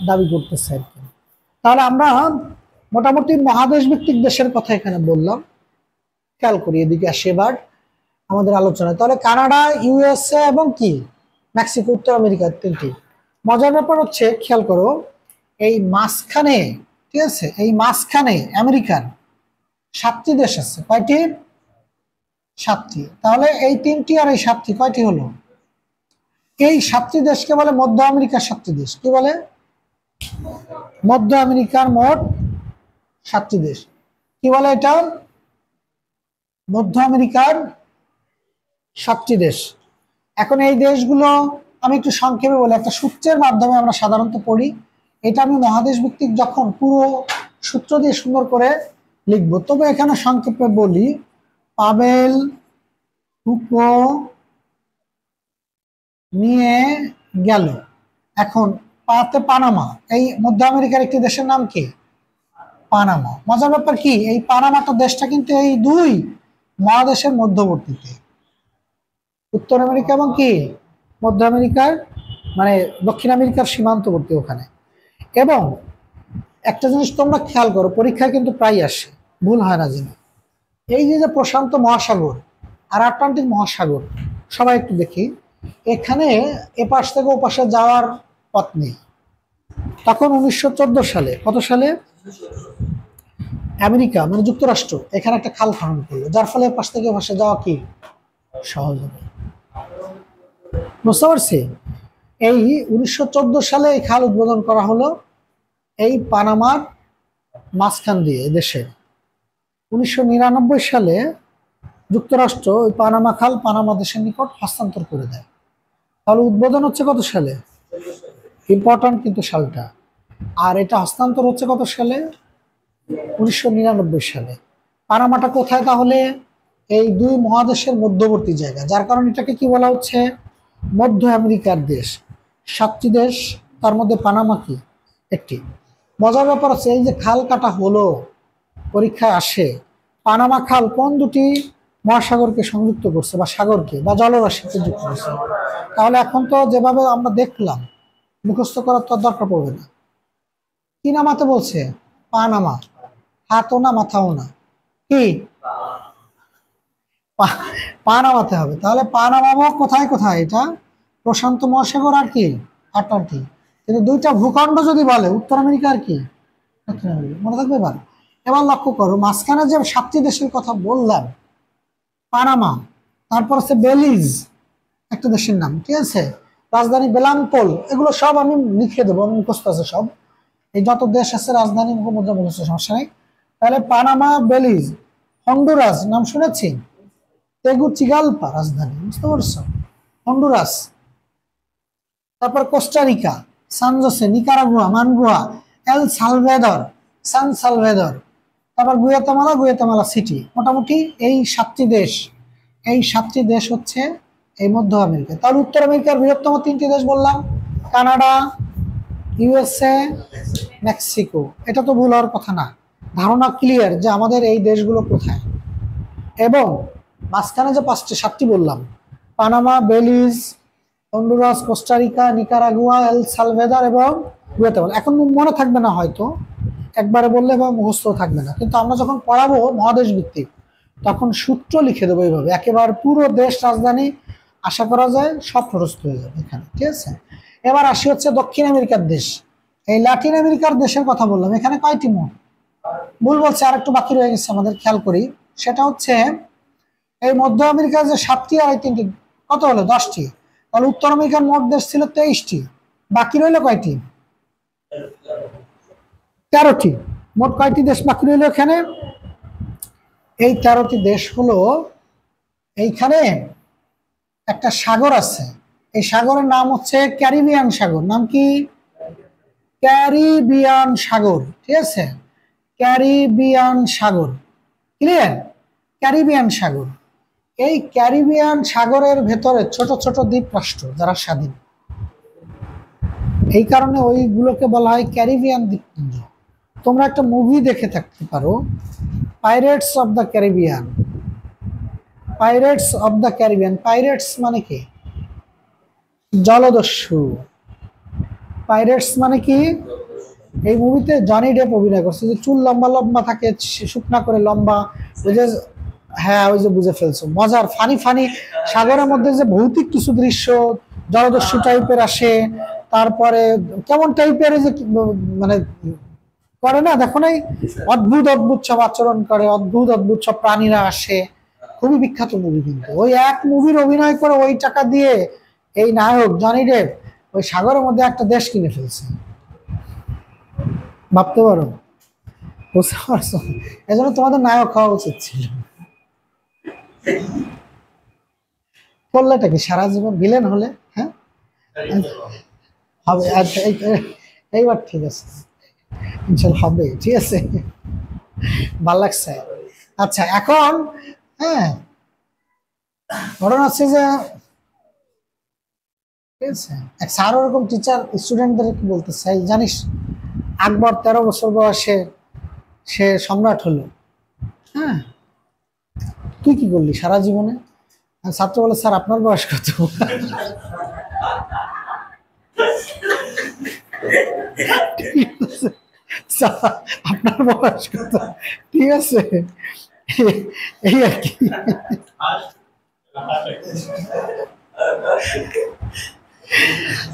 দাবি করতেছে আর কি। তাহলে আমরা মোটামুটি মহাদেশ ভিত্তিক দেশের কথা এখানে বললাম। খেয়াল করি এদিকে আসে এবার আমাদের আলোচনায়। তাহলে কানাডা, ইউএসএ এবং কি মেক্সিকো, উত্তর আমেরিকা, 3টি। মজার ব্যাপার হচ্ছে খেয়াল করো, এই মাঝখানে, ঠিক আছে, এই মাঝখানে আমেরিকার 7টি দেশ আছে। কয়টি? 7টি। তাহলে এই 3টি আর এই 7টি কয়টি হলো? এই 7টি দেশকে বলে মধ্য আমেরিকার 7টি দেশ। কি বলে? মধ্য আমেরিকার মোট 7টি দেশ। কি বলে এটা? মধ্য আমেরিকার 7টি দেশ। এখন এই দেশগুলো আমি একটু সংক্ষেপে বলি, একটা সূত্রের মাধ্যমে আমরা সাধারণত পড়ি। এটা আমি মহাদেশ ভিত্তিক যখন পুরো সূত্র দিয়ে সুন্দর করে লিখবো, তবে এখানে সংক্ষেপে বলি। পাবেল হুকো নিয়ে গেল। এখন পাতে পানামা, এই মধ্য আমেরিকার একটি দেশের নাম কি? পানামা। মজার ব্যাপার কি, এই পানামাটা দেশটা কিন্তু এই দুই মহাদেশের মধ্যবর্তীতে, উত্তর আমেরিকা এবং কি মধ্য আমেরিকার, মানে দক্ষিণ আমেরিকার সীমান্তবর্তী ওখানে। এবং একটা জিনিস তোমরা খেয়াল করো, পরীক্ষায় কিন্তু প্রায় আসে, ভুল হয় না যেন। এই যে প্রশান্ত মহাসাগর আর আটলান্টিক মহাসাগর, সবাই একটু দেখি, এখানে এপাশ থেকে ওপাশে যাওয়ার পথ নেই। তখন 1914 সালে, কত সালে, আমেরিকা মানে যুক্তরাষ্ট্র এখানে একটা খাল খনন করলো, যার ফলে এপাশ থেকে ওপাশে যাওয়া কি সহজ হবে। বুঝতে পারছি? এই 1914 সালে এই খাল উদ্বোধন করা হলো এই পানামার মাঝখান দিয়ে দেশের। 1999 সালে যুক্তরাষ্ট্র ওই পানামা খাল পানামা দেশের নিকট হস্তান্তর করে দেয়। তাহলে উদ্বোধন হচ্ছে কত সালে? ইম্পর্টেন্ট কিন্তু সালটা। আর এটা হস্তান্তর হচ্ছে কত সালে? 1999 সালে। পানামাটা কোথায় তাহলে? এই দুই মহাদেশের মধ্যবর্তী জায়গা, যার কারণে এটাকে কি বলা হচ্ছে? মধ্য আমেরিকার দেশ। 7টি দেশ, তার মধ্যে পানামা কি একটি। মজার ব্যাপার হচ্ছে এই যে খাল কাটা হলো, পরীক্ষায় আসে, পানামা খাল কোন দুটি মহাসাগরকে সংযুক্ত করছে, বা সাগরকে বা জলরাশিকে যুক্ত করছে? তাহলে এখন তো যেভাবে আমরা দেখলাম, মুখস্থ করার তো দরকার পড়বে না। কি নামাতে বলছে? পানামা। হাতও না মাথাও না, কি পা নামাতে হবে। তাহলে পা নামাবো কোথায় কোথায়? এটা প্রশান্ত মহাসাগর আর কি আটলান্টিক। কিন্তু দুইটা ভূখণ্ড যদি বলে, উত্তর আমেরিকা আর কি দক্ষিণ আমেরিকা, মনে থাকবে। এবার এবার লক্ষ্য করো, মাঝখানে যে 7টি দেশের কথা বললাম, পানামা, তারপর হচ্ছে বেলিজ একটা দেশের নাম, ঠিক আছে, রাজধানী বেলাঙ্কোল, এগুলো সব আমি লিখে দেবো, আমি মুখস্থ আছে সব। এই যত দেশ আছে রাজধানী মুখস্থ, সমস্যা নেই। তাহলে পানামা, বেলিজ, হন্ডুরাস নাম শুনেছি, তেগুচিগালপা রাজধানী, বুঝতে পারছো, হন্ডুরাস। তারপর কোস্টারিকা, সান জোসে, নিকারাগুয়া, মানগুয়া, এল সালভেদর, সান সালভেদর, তারপর গুয়াতেমালা, গুয়াতেমালা সিটি। মোটামুটি এই 7টি দেশ, এই 7টি দেশ হচ্ছে এই মধ্য আমেরিকা। তাহলে উত্তর আমেরিকার বৃহত্তম 3টি দেশ বললাম, কানাডা, ইউএসএ, মেক্সিকো। এটা তো ভুল হওয়ার কথা না, ধারণা ক্লিয়ার যে আমাদের এই দেশগুলো কোথায়। এবং মাঝখানে যে 7টি বললাম, Panama, Belize, Honduras, Costa Rica, Nicaragua, El Salvador এবং গুয়াতেমালা। এখন মনে থাকবে না হয়তো, একবারে বললে বা মুখস্থ থাকবে না, কিন্তু আমরা যখন পড়াবো মহাদেশ ভিত্তিক তখন সূত্র লিখে দেবো এইভাবে, একেবারে পুরো দেশ রাজধানী আশা করা যায় সব খরচ হয়ে যাবে এখানে, ঠিক আছে। এবার আসি হচ্ছে দক্ষিণ আমেরিকার দেশ। এই লাতিন আমেরিকার দেশের কথা বললাম, এখানে কয়টি মোট? ভুল বলছে, আর একটু বাকি রয়ে গেছে আমাদের, খেয়াল করি। সেটা হচ্ছে এই মধ্য আমেরিকার যে 7টি আর 3টি, কত হলো? 10টি। তাহলে উত্তর আমেরিকার মোট দেশ ছিল 23টি, বাকি রইল কয়টি? 13টি। মোট কয়টি দেশ বাকি রইল এখানে? এই 13টি দেশ হলো, এইখানে একটা সাগর আছে, এই সাগরের নাম হচ্ছে ক্যারিবিয়ান সাগর। নাম কি? ক্যারিবিয়ান সাগর, ঠিক আছে, ক্যারিবিয়ান সাগর। ক্লিয়ার? ক্যারিবিয়ান সাগর, এই ক্যারিবিয়ান সাগরের ভেতরে ছোট ছোট দ্বীপ রাষ্ট্র যারা স্বাধীন, এই কারণে ওইগুলোকে বলা হয় ক্যারিবিয়ান দ্বীপপুঞ্জ। তোমরা একটা মুভি দেখে থাকতে পারো, pirates of the Caribbean. Pirates of the Caribbean, pirates মানে কি? জলদস্যু। পাইরেটস মানে কি? এই মুভিতে জনি ডেপ অভিনয় করছে, যে চুল লম্বা লম্বা থাকে, শুকনা করে লম্বা, ওই যে, হ্যাঁ ওই যে বুঝে ফেলছো, মজার ফানি ফানি সাগরের মধ্যে যে ভৌতিক কিছু দৃশ্য, জলদস্যু টাইপের আসে, তারপরে কেমন টাইপের যে মানে করে না, দেখো নাই, অদ্ভুত অদ্ভুত সব আচরণ করে, অদ্ভুত অদ্ভুত সব প্রাণীরা আসে, খুবই বিখ্যাত মুভি। কিন্তু ওই এক মুভির অভিনয় করে ওই টাকা দিয়ে এই নায়ক জনি ডেপ ওই সাগরের মধ্যে একটা দেশ কিনে ফেলছে, ভাবতে পারো, বুঝতে পারছো? এজন্য তোমাদের নায়ক হওয়া উচিত ছিল। করলেটা কি সারা জীবন ভিলেন হলে? হ্যাঁ হবে। আচ্ছা এইবার ঠিক আছে, ইনশাল্লাহ হবে, ঠিক আছে, ভাল লাগছে। আচ্ছা এখন হ্যাঁ, ঘটনা হচ্ছে যে ঠিক আছে, এক স্যার ওরকম টিচার স্টুডেন্টদের বলতে চাই, জানিস আকবর 13 বছর বয়সে সে সম্রাট হলো, হ্যাঁ, তুই কি করলি সারা জীবনে? ছাত্র বলে, স্যার আপনার বয়স কত? আপনার বয়স কত? ঠিক আছে, এই আর কি।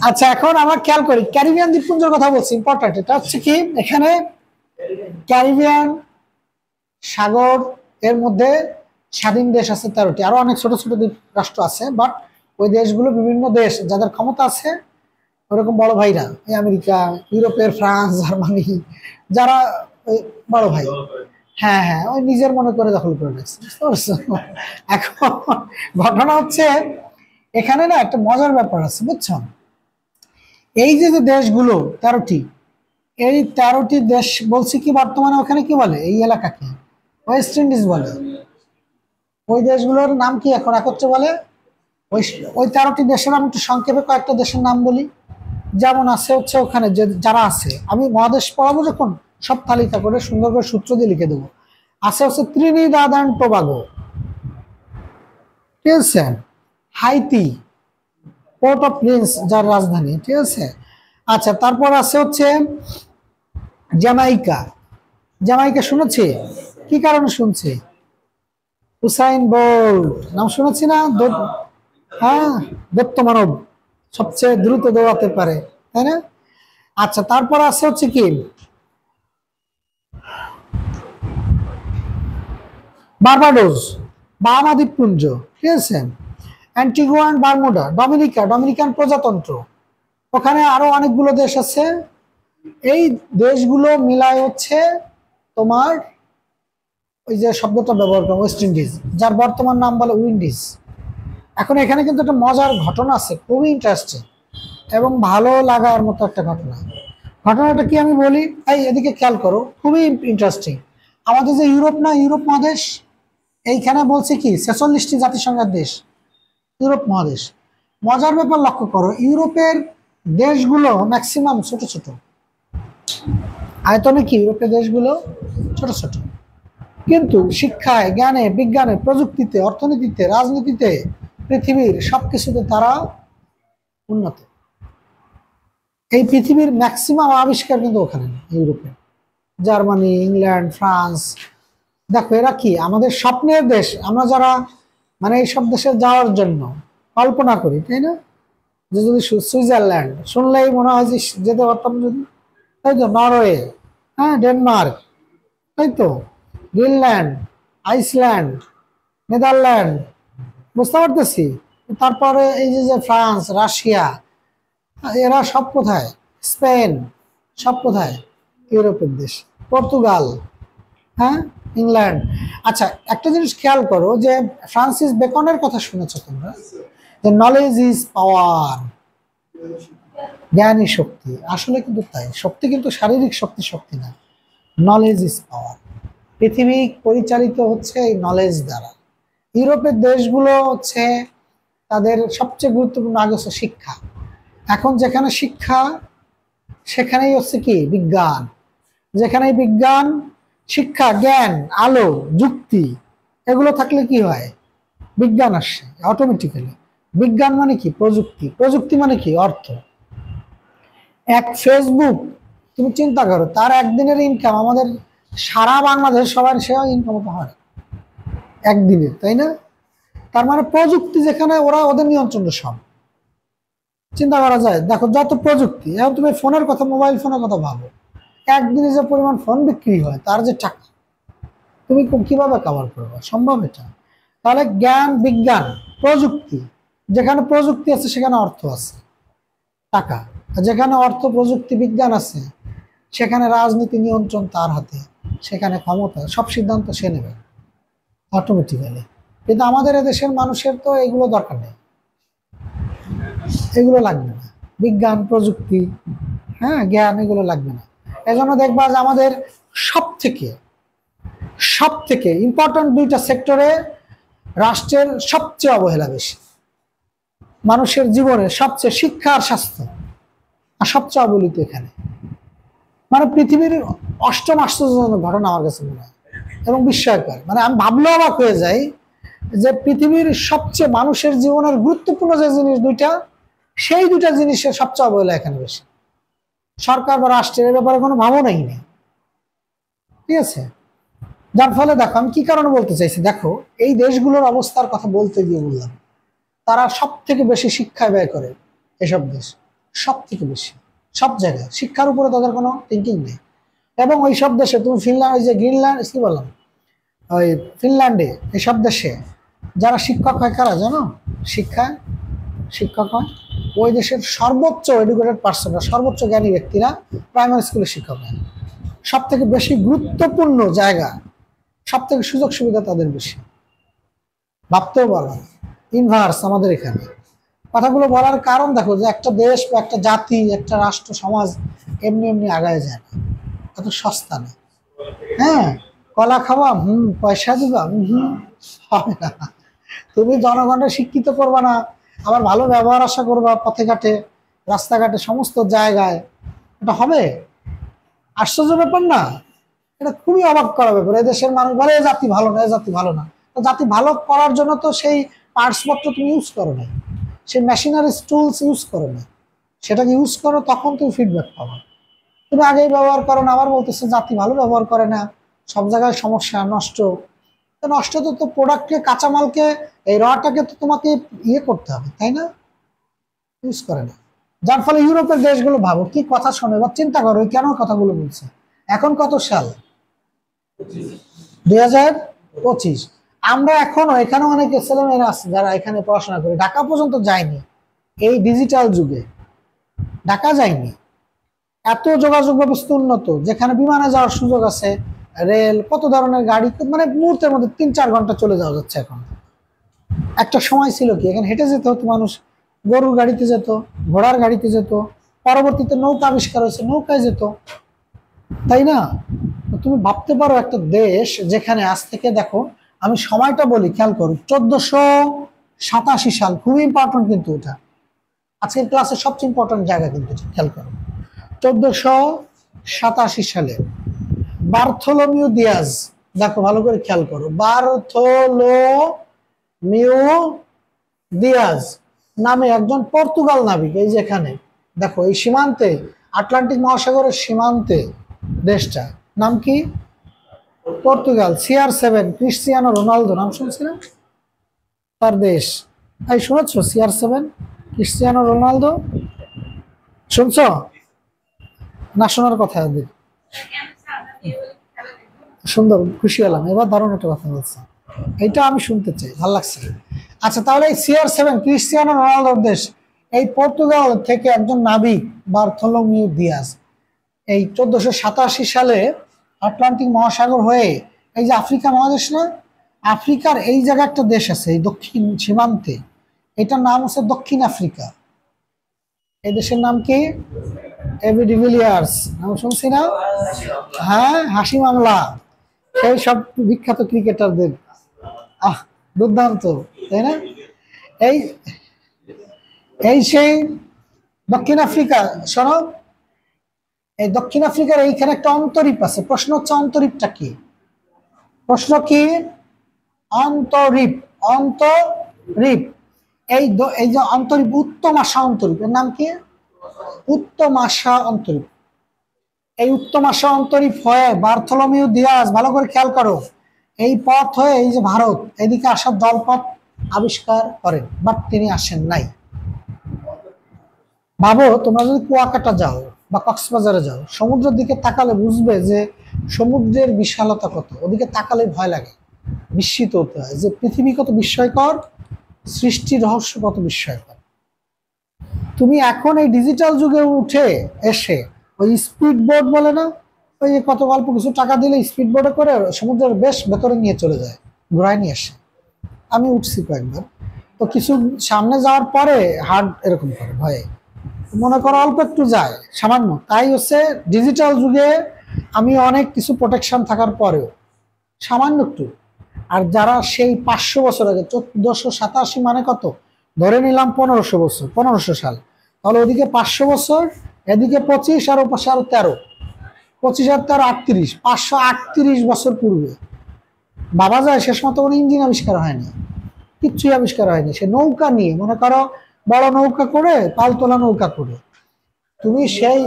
আচ্ছা এখন আমরা খেয়াল করি, ক্যারিবিয়ান দ্বীপপুঞ্জের কথা বলছি, ইম্পর্টেন্ট। এটা হচ্ছে কি, এখানে ক্যারিবিয়ান সাগর এর মধ্যে স্বাধীন দেশ আছে 13টি, আরো অনেক ছোট ছোট দ্বীপ রাষ্ট্র আছে, বাট ওই দেশগুলো বিভিন্ন দেশ যাদের ক্ষমতা আছে, ওরকম বড় ভাইরা, এই আমেরিকা, ইউরোপের ফ্রান্স, জার্মানি, যারা ওই বড় ভাই, হ্যাঁ হ্যাঁ, ওই নিজের মনে করে দখল করে রাখছে, বুঝতে পারছো? এখন ঘটনা হচ্ছে এখানে না একটা মজার ব্যাপার আছে, বুঝছো? এই যে যে দেশগুলো 13টি, এই 13টি দেশ বলছি কি বর্তমানে ওখানে কি বলে, এই এলাকাকে ওয়েস্ট ইন্ডিজ বলে। ওই দেশগুলোর নাম কি এখন একত্রে বলে? ওই ওই 13টি দেশের আমি একটু সংক্ষেপে কয়েকটা দেশের নাম বলি। যেমন আছে হচ্ছে ওখানে যে যারা আছে, আমি মহাদেশ পড়াবো যখন সব তালিকা করে সুন্দর করে সূত্র দিয়ে লিখে দেবো। আছে হচ্ছে ত্রিনিদাদ এন্ড টোবাগো, ঠিক আছে, হাইতি, পোর্ট অফ প্রিন্স যার রাজধানী, ঠিক আছে। আচ্ছা তারপর আছে হচ্ছে জ্যামাইকা। জ্যামাইকা শুনেছি, কি কারণে শুনছি? হুসাইন বোল্ট নাম শুনেছি না? হ্যাঁ, দত্ত মানব, সবচেয়ে দ্রুত দৌড়াতে পারে, তাই না? আচ্ছা তারপর আছে হচ্ছে কি বার্বাডোস, বাহামা দ্বীপপুঞ্জ, ঠিক আছে, Antigua and Bermuda, Dominica, Dominican প্রজাতন্ত্র, ওখানে আরো অনেকগুলো দেশ আছে। এই দেশগুলো মিলায় হচ্ছে তোমার ওই যে শব্দটা ব্যবহার করো ওয়েস্ট ইন্ডিজ, যার বর্তমান নাম বলে উইন্ডিজ। এখন এখানে কিন্তু একটা মজার ঘটনা আছে, খুবই ইন্টারেস্টিং এবং ভালো লাগার মতো একটা ঘটনা। ঘটনাটা কি আমি বলি, এই এদিকে খেয়াল করো, খুবই ইন্টারেস্টিং। আমাদের যে ইউরোপ না, ইউরোপ মহাদেশ, এইখানে বলছে কি 46টি জাতিসংঘের দেশ, ইউরোপ মহাদেশ। মজার ব্যাপার লক্ষ্য করো, ইউরোপের দেশগুলো ম্যাক্সিমাম ছোট ছোট আয়তনে, কি ইউরোপের দেশগুলো ছোট ছোট, কিন্তু শিক্ষায়, জ্ঞানে, বিজ্ঞানে, প্রযুক্তিতে, অর্থনীতিতে, রাজনীতিতে, পৃথিবীর সবকিছুতে তারা উন্নত। এই পৃথিবীর ম্যাক্সিমাম আবিষ্কার কিন্তু ওখানে, ইউরোপে, জার্মানি, ইংল্যান্ড, ফ্রান্স। দেখো এরা কি আমাদের স্বপ্নের দেশ, আমরা যারা মানে এইসব দেশে যাওয়ার জন্য কল্পনা করি, তাই না? যে যদি সুইজারল্যান্ড শুনলেই মনে হয় যে যেতে পারতাম যদি, তাই তো, নরওয়ে, হ্যাঁ, ডেনমার্ক, তাই তো, গ্রিনল্যান্ড, আইসল্যান্ড, নেদারল্যান্ড, বুঝতে পারতেছি। তারপরে এই যে ফ্রান্স, রাশিয়া, এরা সব কোথায়? স্পেন, সব কোথায়? ইউরোপের দেশ, পর্তুগাল, হ্যাঁ, ইংল্যান্ড। আচ্ছা একটা জিনিস খেয়াল করো, যে ফ্রান্সিস বেকনের কথা শুনেছো তোমরা, যে নলেজ ইজ পাওয়ার, জ্ঞানই শক্তি। আসলে কিন্তু তাই, শক্তি কিন্তু শারীরিক শক্তি, শক্তি না, নলেজ ইজ পাওয়ার। পৃথিবী পরিচালিত হচ্ছে এই নলেজ দ্বারা। ইউরোপের দেশগুলো হচ্ছে তাদের সবচেয়ে গুরুত্বপূর্ণ আগে হচ্ছে শিক্ষা। এখন যেখানে শিক্ষা সেখানেই হচ্ছে কি বিজ্ঞান, যেখানে বিজ্ঞান, শিক্ষা, জ্ঞান, আলো, যুক্তি এগুলো থাকলে কি হয়, বিজ্ঞান আসে অটোমেটিক্যালি। বিজ্ঞান মানে কি প্রযুক্তি, প্রযুক্তি মানে কি অর্থ। এক ফেসবুক তুমি চিন্তা করো, তার একদিনের ইনকাম আমাদের সারা বাংলাদেশ সবার সেও ইনকাম হয় একদিনের, তাই না? তার মানে প্রযুক্তি যেখানে, ওরা ওদের নিয়ন্ত্রণে সব। চিন্তা করা যায়, দেখো যত প্রযুক্তি, এখন তুমি ফোনের কথা, মোবাইল ফোনের কথা ভাবো, একদিনে যে পরিমাণ ফোন বিক্রি হয়, তার যে টাকা, তুমি কিভাবে কভার করবে, সম্ভব এটা? তাহলে জ্ঞান, বিজ্ঞান, প্রযুক্তি, যেখানে প্রযুক্তি আছে সেখানে অর্থ আছে, টাকা। যেখানে অর্থ, প্রযুক্তি, বিজ্ঞান আছে সেখানে রাজনীতি নিয়ন্ত্রণ তার হাতে, সেখানে ক্ষমতা, সব সিদ্ধান্ত সে নেবে অটোমেটিক্যালি। কিন্তু আমাদের দেশের মানুষের তো এগুলো দরকার নেই, এগুলো লাগবে না, বিজ্ঞান, প্রযুক্তি, হ্যাঁ, জ্ঞান, এগুলো লাগবে না। এজন্য দেখবা যে আমাদের সব থেকে ইম্পর্টেন্ট দুইটা সেক্টরে রাষ্ট্রের সবচেয়ে অবহেলা বেশি, মানুষের জীবনে সবচেয়ে, শিক্ষা আর স্বাস্থ্য, আর সবচেয়ে অবহেলিত এখানে। মানে পৃথিবীর অষ্টম আশ্চর্যজনক ঘটনা আমার কাছে মনে হয় এবং বিস্ময়কর। মানে আমি ভাবলেও অবাক হয়ে যাই যে পৃথিবীর সবচেয়ে মানুষের জীবনের গুরুত্বপূর্ণ যে জিনিস দুইটা, সেই দুইটা জিনিসের সবচেয়ে অবহেলা এখানে বেশি। সরকার বা রাষ্ট্রের ব্যাপারে কোনো ভাবনাই নেই, ঠিক আছে? যার ফলে দেখো, আমি কি কারণে বলতে চাইছি, দেখো এই দেশগুলোর অবস্থার কথা বলতে গিয়ে বললাম, তারা সব থেকে বেশি শিক্ষায় ব্যয় করে, এসব দেশ সব থেকে বেশি, সব জায়গায় শিক্ষার উপরে তাদের কোনো থিঙ্কিং নেই। এবং ওই সব দেশে তুমি ফিনল্যান্ড, ওই যে গ্রিনল্যান্ড, কি বললাম, ওই ফিনল্যান্ডে, এইসব দেশে যারা শিক্ষক হয় কারা জানো? শিক্ষক হয় ওই দেশের সর্বোচ্চ এডুকেটেড পার্সনরা, সর্বোচ্চ জ্ঞানী ব্যক্তিরা প্রাইমারি স্কুলের শিক্ষক হয়। সব থেকে বেশি গুরুত্বপূর্ণ জায়গা, সব থেকে সুযোগ সুবিধা তাদের বেশি, ভাবতেও পারবে না। ইনভার্স আমাদের এখানে। কথাগুলো বলার কারণ দেখো, যে একটা দেশ বা একটা জাতি, একটা রাষ্ট্র, সমাজ এমনি এমনি আগায় যায় না, এত সস্তা না। হ্যাঁ, কলা খাওয়া, পয়সা দিবা, হবে না। তুমি জনগণকে শিক্ষিত করবা না, আবার ভালো ব্যবহার আশা করবা পথে ঘাটে, রাস্তাঘাটে, সমস্ত জায়গায়, এটা হবে? আশ্চর্য ব্যাপার না? এটা খুবই অবাক করা ব্যাপার। এদেশের মানুষ বলে এ জাতি ভালো না, এ জাতি ভালো না। তো জাতি ভালো করার জন্য তো সেই পার্টসপত্র তুমি ইউজ করো না, সেই মেশিনারি টুলস ইউজ করো না, সেটাকে ইউজ করো, তখন তুমি ফিডব্যাক পাবো। তুমি আগেই ব্যবহার করো না, আবার বলতেছে জাতি ভালো ব্যবহার করে না, সব জায়গায় সমস্যা, নষ্ট। নষ্ট তো প্রোডাক্টকে, কাঁচামালকে, এই রটাকে তো তোমাকে ইয়ে করতে হবে, তাই না? ইউজ করে না। যার ফলে ইউরোপের দেশগুলো, ভাবো কি কথা শোনে, বা চিন্তা করো কেন কথাগুলো বলছে। এখন কত সাল? 2025। আমরা এখনো এখানে অনেক ছেলেমেয়েরা আছে যারা এখানে পড়াশোনা করে, ঢাকা পর্যন্ত যায়নি। এই ডিজিটাল যুগে ঢাকা যায়নি। এত যোগাযোগ ব্যবস্থা উন্নত, যেখানে বিমানে যাওয়ার সুযোগ আছে, রেল, কত ধরনের গাড়ি, মানে মুহূর্তের মধ্যে 3-4 ঘন্টা চলে যাওয়া যাচ্ছে এখন। একটা সময় ছিল কি এখানে হেঁটে যেতে হতো মানুষ, গরুর গাড়িতে যেত, ঘোড়ার গাড়িতে যেত, পরবর্তীতে নৌকা আবিষ্কার হয়েছে, নৌকায় যেত, তাই না? তুমি ভাবতে পারো একটা দেশ যেখানে আজ থেকে, দেখো আমি সময়টা বলি, খেয়াল করো, 1487 সাল, খুবই ইম্পর্টেন্ট কিন্তু এটা আজকের ক্লাসের সবচেয়ে ইম্পর্টেন্ট জায়গা কিন্তু, খেয়াল করো। 1487 সালে বার্থোলোমিউ দিয়াজ, দেখো ভালো করে খেয়াল করো, বার্থোলোমিউ দিয়াজ নামে একজন পর্তুগাল নাবিক, এই যেখানে দেখো, এই সীমান্তে, আটলান্টিক মহাসাগরের সীমান্তে দেশটা, নাম কি? পর্তুগাল। CR7, ক্রিস্টিয়ানো রোনালদো নাম শুনছিলেন? তার দেশ। এই শুনেছ CR7, ক্রিস্টিয়ানো রোনালদো, শুনছ না? শোনার কথা। সুন্দর, খুশি হলাম, এবার দারুণ একটা কথা বলছে, এইটা আমি শুনতে চাই, ভালো লাগছে। আচ্ছা, তাহলে এই CR7 ক্রিস্টিয়ানো রোনালদোর দেশ, এই পর্তুগাল থেকে একজন নাবিক বার্থোলোমিউ দিয়াজ, এই 1487 সালে আটলান্টিক মহাসাগর হয়ে, এই যে আফ্রিকা মহাদেশ না, আফ্রিকার এই জায়গা একটা দেশ আছে এই দক্ষিণ সীমান্তে, এটার নাম হচ্ছে দক্ষিণ আফ্রিকা। এই দেশের নাম কি? এবি ডিভিলিয়ার্স, নাম শুনছি না? হ্যাঁ, হাসি মামলা। সেই সব বিখ্যাত ক্রিকেটারদের। আহ, দুর্দান্ত, তাই না? এই এই সেই দক্ষিণ আফ্রিকা, শোনো, এই দক্ষিণ আফ্রিকার এইখানে একটা অন্তরীপ আছে। প্রশ্ন হচ্ছে অন্তরীপটা কি? প্রশ্ন কি? অন্তরীপ, অন্তরীপ। এই যে অন্তরীপ, উত্তম আশা অন্তরীপ, এর নাম কি? উত্তম আশা অন্তরীপ। এই উত্তম আশা অন্তরীপ হয়ে বার্থোলোমিউ দিয়াজ, ভালো করে খেয়াল করো, এই পথ হয়ে এই যে ভারত এদিকে আসার জলপথ আবিষ্কার করেন, বাট তিনি আসেন নাই। ভাবো, তোমরা যদি কুয়াকাটা যাও বা কক্সবাজারে যাও, সমুদ্রের দিকে তাকালে বুঝবে যে সমুদ্রের বিশালতা কত। ওদিকে তাকালে ভয় লাগে, বিস্মিত হতে হয় যে পৃথিবী কত বিস্ময়কর, সৃষ্টির রহস্য কত বিস্ময়কর। তুমি এখন এই ডিজিটাল যুগে উঠে এসে ওই স্পিড বোট বলে না, ওই যে কত অল্প কিছু টাকা দিলে স্পিড বোটে করে সমুদ্রের বেশ ভেতরে নিয়ে চলে যায়, ঘোরায় নিয়ে আসে। আমি উঠছি কয়েকবার, তো কিছু সামনে যাওয়ার পরে হার্ট এরকম করে ভয়ে, মনে করো অল্প একটু যায় সামান্য। তাই হচ্ছে ডিজিটাল যুগে আমি অনেক কিছু প্রোটেকশন থাকার পরেও সামান্য একটু। আর যারা সেই 500 বছর আগে, 1487 মানে কত, ধরে নিলাম 1500 বছর, 1500 সাল, তাহলে ওদিকে 500 বছর, এদিকে 25, আর ওপাশে আরো 13, 25 আর 13 38, 538 বছর পূর্বে বাবা যায় শেষ মতো কোনো ইঞ্জিন আবিষ্কার হয়নি, কিচ্ছুই আবিষ্কার হয়নি। সে নৌকা নিয়ে, মনে করো বড় নৌকা করে, পালতোলা নৌকা করে, তুমি সেই,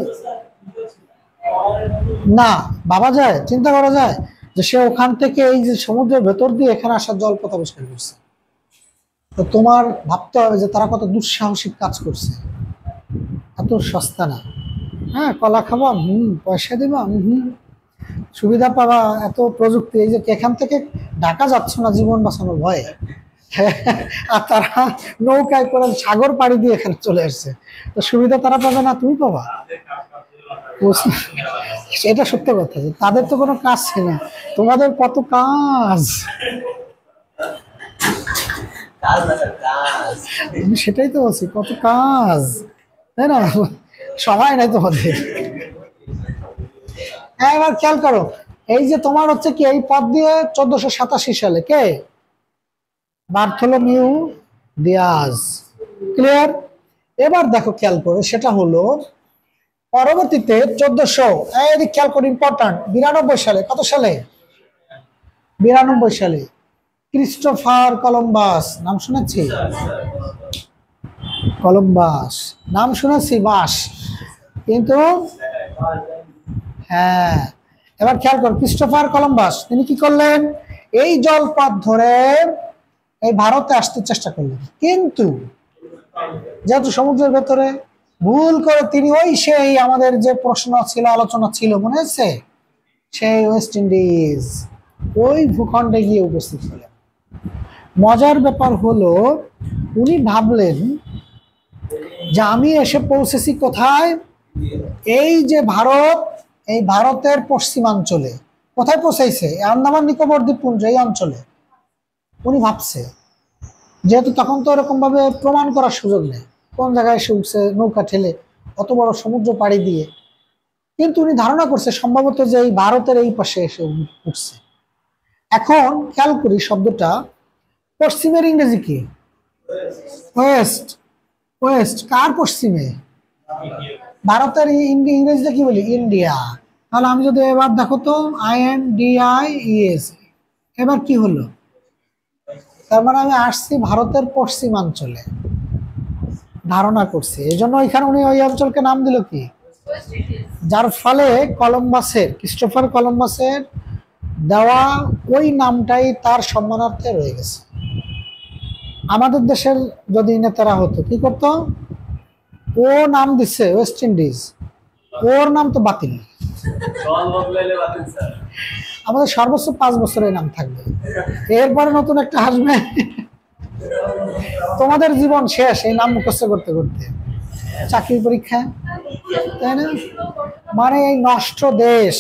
না, বাবা যায়, চিন্তা করা যায় যে সে ওখান থেকে এই যে সমুদ্রের ভেতর দিয়ে এখানে আসার জলপথ আবিষ্কার করছে। তো তোমার ভাবতে হবে যে তারা কত দুঃসাহসিক কাজ করছে, এত সস্তা না। হ্যাঁ, কলা খাবা, পয়সা দিবা, সুবিধা পাবা, এত প্রযুক্তি, এই যে এখান থেকে ঢাকা যাচ্ছ না জীবন বাঁচানোর ভয়ে, আর তারা নৌকায় করে সাগর পাড়ি দিয়ে এখানে চলে আসছে, তো সুবিধা তারা পাবে না, তুমি পাবা। এটা সত্য কথা যে তাদের তো কোনো কাজ ছিল না, তোমাদের কত কাজ। আমি সেটাই তো বলছি, কত কাজ, তাই না? সময় নাই তোমাদের। হ্যাঁ, এবার খেয়াল করো, এই যে তোমার হচ্ছে কি, এই পথ দিয়ে 1487 সালে কে, বার্থোলোমিউ দিয়াজ। ক্লিয়ার? এবার দেখো খেয়াল করে, সেটা হলো পরবর্তীতে 1400, এই খেয়াল করো, ইম্পর্টেন্ট, 92 সালে, কত সালে, 92 সালে ক্রিস্টোফার কলম্বাস, নাম শুনেছি? কলম্বাস নাম শুনেছি, বাস, কিন্তু হ্যাঁ, এবার খেয়াল করো, ক্রিস্টোফার কলম্বাস তিনি কি করলেন, এই জলপথ ধরে এই ভারতে আসতে চেষ্টা করলেন, কিন্তু যেহেতু সমুদ্রের ভেতরে, ভুল করে তিনি ওই সেই আমাদের যে প্রশ্ন ছিল, আলোচনা ছিল, মনে আছে, সেই ওয়েস্ট ইন্ডিজ ওই ভূখণ্ডে গিয়ে উপস্থিত হলেন। মজার ব্যাপার হলো, উনি ভাবলেন যে আমি এসে পৌঁছেছি কোথায়, এই যে ভারত, এই ভারতের পশ্চিমাঞ্চলে। কোথায় পৌঁছাইছে? আন্দামান নিকোবর দ্বীপপুঞ্জ, এই অঞ্চলে। উনি ভাবছে, যেহেতু তখন তো এরকম ভাবে প্রমাণ করার সুযোগ নেই কোন জায়গায় এসে উঠছে নৌকা ঠেলে অত বড় সমুদ্র পাড়ি দিয়ে, কিন্তু উনি ধারণা করছে সম্ভবত যে এই ভারতের এই পাশে এসে উঠছে। এখন খেয়াল করি শব্দটা, পশ্চিমের ইংরেজি কি? ওয়েস্ট। ওয়েস্ট কার পশ্চিমে? ভারতের ইংরেজিতে কি বলি? ইন্ডিয়া। তাহলে আমি যদি এবার দেখো তো, INDIES, এবার কি হলো, তার মানে আমি আসছি ভারতের পশ্চিমাঞ্চলে, ধারণা করছি, এই জন্য এখানে উনি ওই অঞ্চলকে নাম দিল কি, যার ফলে কলম্বাসের, ক্রিস্টোফার কলম্বাসের দেওয়া ওই নামটাই তার সম্মানার্থে রয়ে গেছে। আমাদের দেশের যদি নেতারা হতো কি করতো, ও নাম দিচ্ছে ওয়েস্ট ইন্ডিজ, ওর নাম তো বাতিল, আমাদের সর্বোচ্চ 5 বছরের নাম থাকবে, এরপরে নতুন একটা আসবে, তোমাদের জীবন শেষ এই নাম মুখস্থ করতে করতে, চাকরি পরীক্ষা, তাই না? মানে এই নষ্ট দেশ,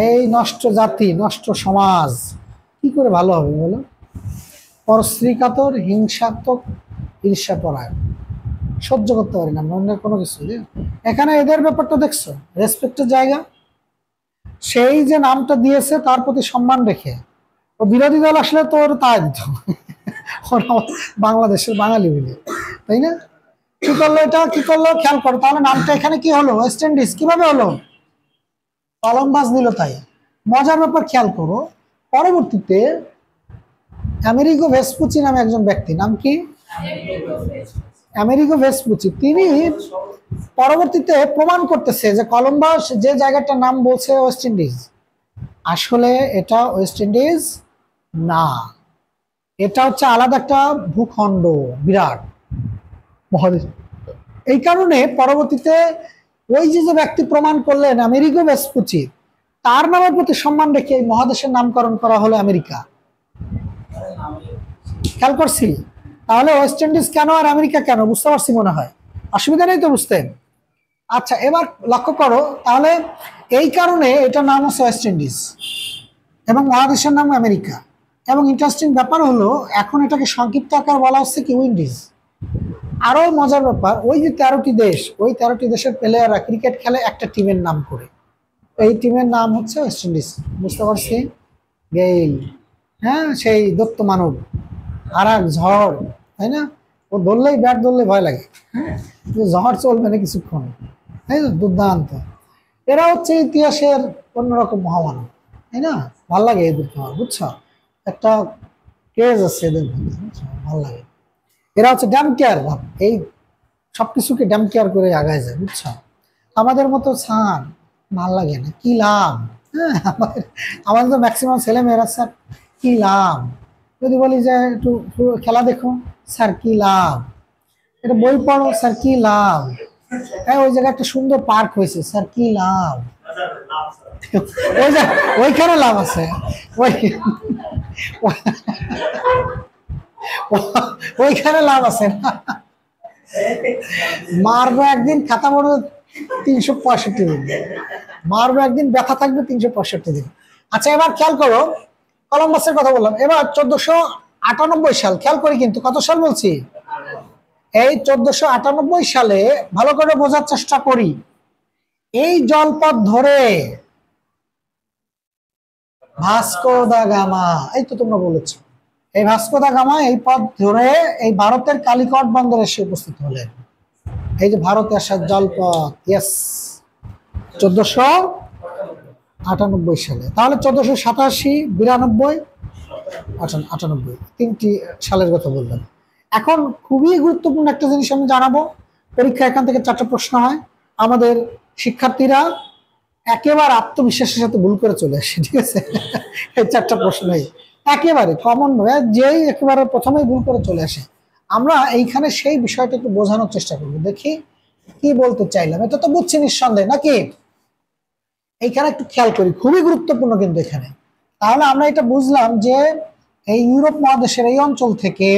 এই নষ্ট জাতি, নষ্ট সমাজ কি করে ভালো হবে বলো? পরশ্রীকাতর, হিংসাত্মক, ঈর্ষাপরায়ণ, সহ্য করতে পারি না অন্য কোনো কিছু। এখানে এদের ব্যাপারটা দেখছো, রেসপেক্টের জায়গা, সেই যে নামটা দিয়েছে তার প্রতি সম্মান রেখে, ও বিরোধী দল আসলে তোর তাই দিত ওরা বাংলাদেশের বাঙালি বলে, তাই না? কি করলো এটা, কি করলো খেয়াল করো তাহলে। নামটা এখানে কি হলো, ওয়েস্ট ইন্ডিজ কিভাবে হলো, কলম্বাস দিল তাই। মজার ব্যাপার খেয়াল করো, পরবর্তীতে আমেরিগো ভেসপুচি নামে একজন ব্যক্তি, নাম কি আমেরিগো ভেসপুচি, তিনি পরবর্তীতে প্রমাণ করতেছে যে কলম্বাস যে জায়গাটার নাম বলছে ওয়েস্ট ইন্ডিজ, আসলে এটা ওয়েস্ট ইন্ডিজ না, এটা হচ্ছে আলাদা একটা ভূখণ্ড, বিরাট মহাদেশ। এই কারণে পরবর্তীতে ওই যে যে ব্যক্তি প্রমাণ করলেন আমেরিগো ভেসপুচি, তার নামের প্রতি সম্মান রেখে এই মহাদেশের নামকরণ করা হলো আমেরিকা। খেয়াল করছি? তাহলে ওয়েস্ট ইন্ডিজ কেন আর আমেরিকা কেন বুঝতে পারছি মনে হয়, অসুবিধা নেই তো বুঝতে? আচ্ছা এবার লক্ষ্য করো তাহলে, এই কারণে এটার নাম হচ্ছে ওয়েস্ট ইন্ডিজ এবং মহাদেশের নাম আমেরিকা। এবং ইন্টারেস্টিং ব্যাপার হলো এখন এটাকে সংক্ষিপ্ত আকার বলা হচ্ছে কি উইন্ডিজ। আরো মজার ব্যাপার, ওই যে 13টি দেশ, ওই 13টি দেশের প্লেয়াররা ক্রিকেট খেলে একটা টিমের নাম করে, এই টিমের নাম হচ্ছে ওয়েস্ট ইন্ডিজ। বুঝতে পারছি? গেইল, হ্যাঁ সেই দত্ত মানব, আর এক ঝড়, তাই না? ও ধরলেই ব্যাট ধরলে ভয় লাগে, হ্যাঁ ঝড় চলবে না কিছুক্ষণ, তাই না? দুর্দান্ত। এরা হচ্ছে ইতিহাসের অন্যরকম মহামানব, তাই না? ভাল লাগে এদেরকে আমার, বুঝছো? একটা ক্রেজ আছে এদের মধ্যে, বুঝছো? ভাল লাগে। এরা হচ্ছে ড্যাম কেয়ার ভাব, এই সবকিছুকে ড্যাম কেয়ার করে আগায় যায়, বুঝছো? আমাদের মতো ছাড় ভাল লাগে না, কি লাভ? হ্যাঁ আমাদের তো ম্যাক্সিমাম ছেলে মেয়েরা স্যার কি লাভ, যদি বলি যে একটু খেলা দেখো স্যার কি লাভ, এটা বই পড়ো স্যার কি লাভ, হ্যাঁ ওই জায়গায় একটা সুন্দর পার্ক হয়েছে স্যার কি লাভ, ওইখানে লাভ আছে, ওইখানে লাভ আছে না। মারবো একদিন খাতা বড় 365 দিন, মারবো একদিন ব্যথা থাকবে 365 দিন। আচ্ছা এবার খেয়াল করো, কলম্বাসের কথা বললাম, এবার 1498 সাল, খেয়াল করি কিন্তু কত সাল বলছি, এই 1498 সালে ভালো করে বোঝার চেষ্টা করি। এই জলপথ ধরে ভাস্কো দা গামা, এই তো তোমরা বলেছো, এই ভাস্কো দা গামা এই পথ ধরে এই ভারতের কালিকট বন্দরে এসে উপস্থিত হলেন। এই যে ভারতে আসার জলপথ, ইয়েস 1498 সালে। তাহলে 1487, 92, 98, 3টি সালের কথা বললাম। এখন খুবই গুরুত্বপূর্ণ একটা জিনিস আমি জানাবো, পরীক্ষা এখান থেকে 4টা প্রশ্ন হয়, আমাদের শিক্ষার্থীরা একেবারে আত্মবিশ্বাসের সাথে ভুল করে চলে আসে, ঠিক আছে? এই 4টা প্রশ্নই একেবারে কমন ভাবে, যেই একেবারে প্রথমেই ভুল করে চলে আসে। আমরা এইখানে সেই বিষয়টা একটু বোঝানোর চেষ্টা করবো, দেখি কি বলতে চাইলাম। এটা তো বুঝছি নিঃসন্দেহে নাকি? এইখানে একটু খেয়াল করি, খুবই গুরুত্বপূর্ণ কিন্তু এখানে। তাহলে আমরা এটা বুঝলাম যে এই ইউরোপ মহাদেশের এই অঞ্চল থেকে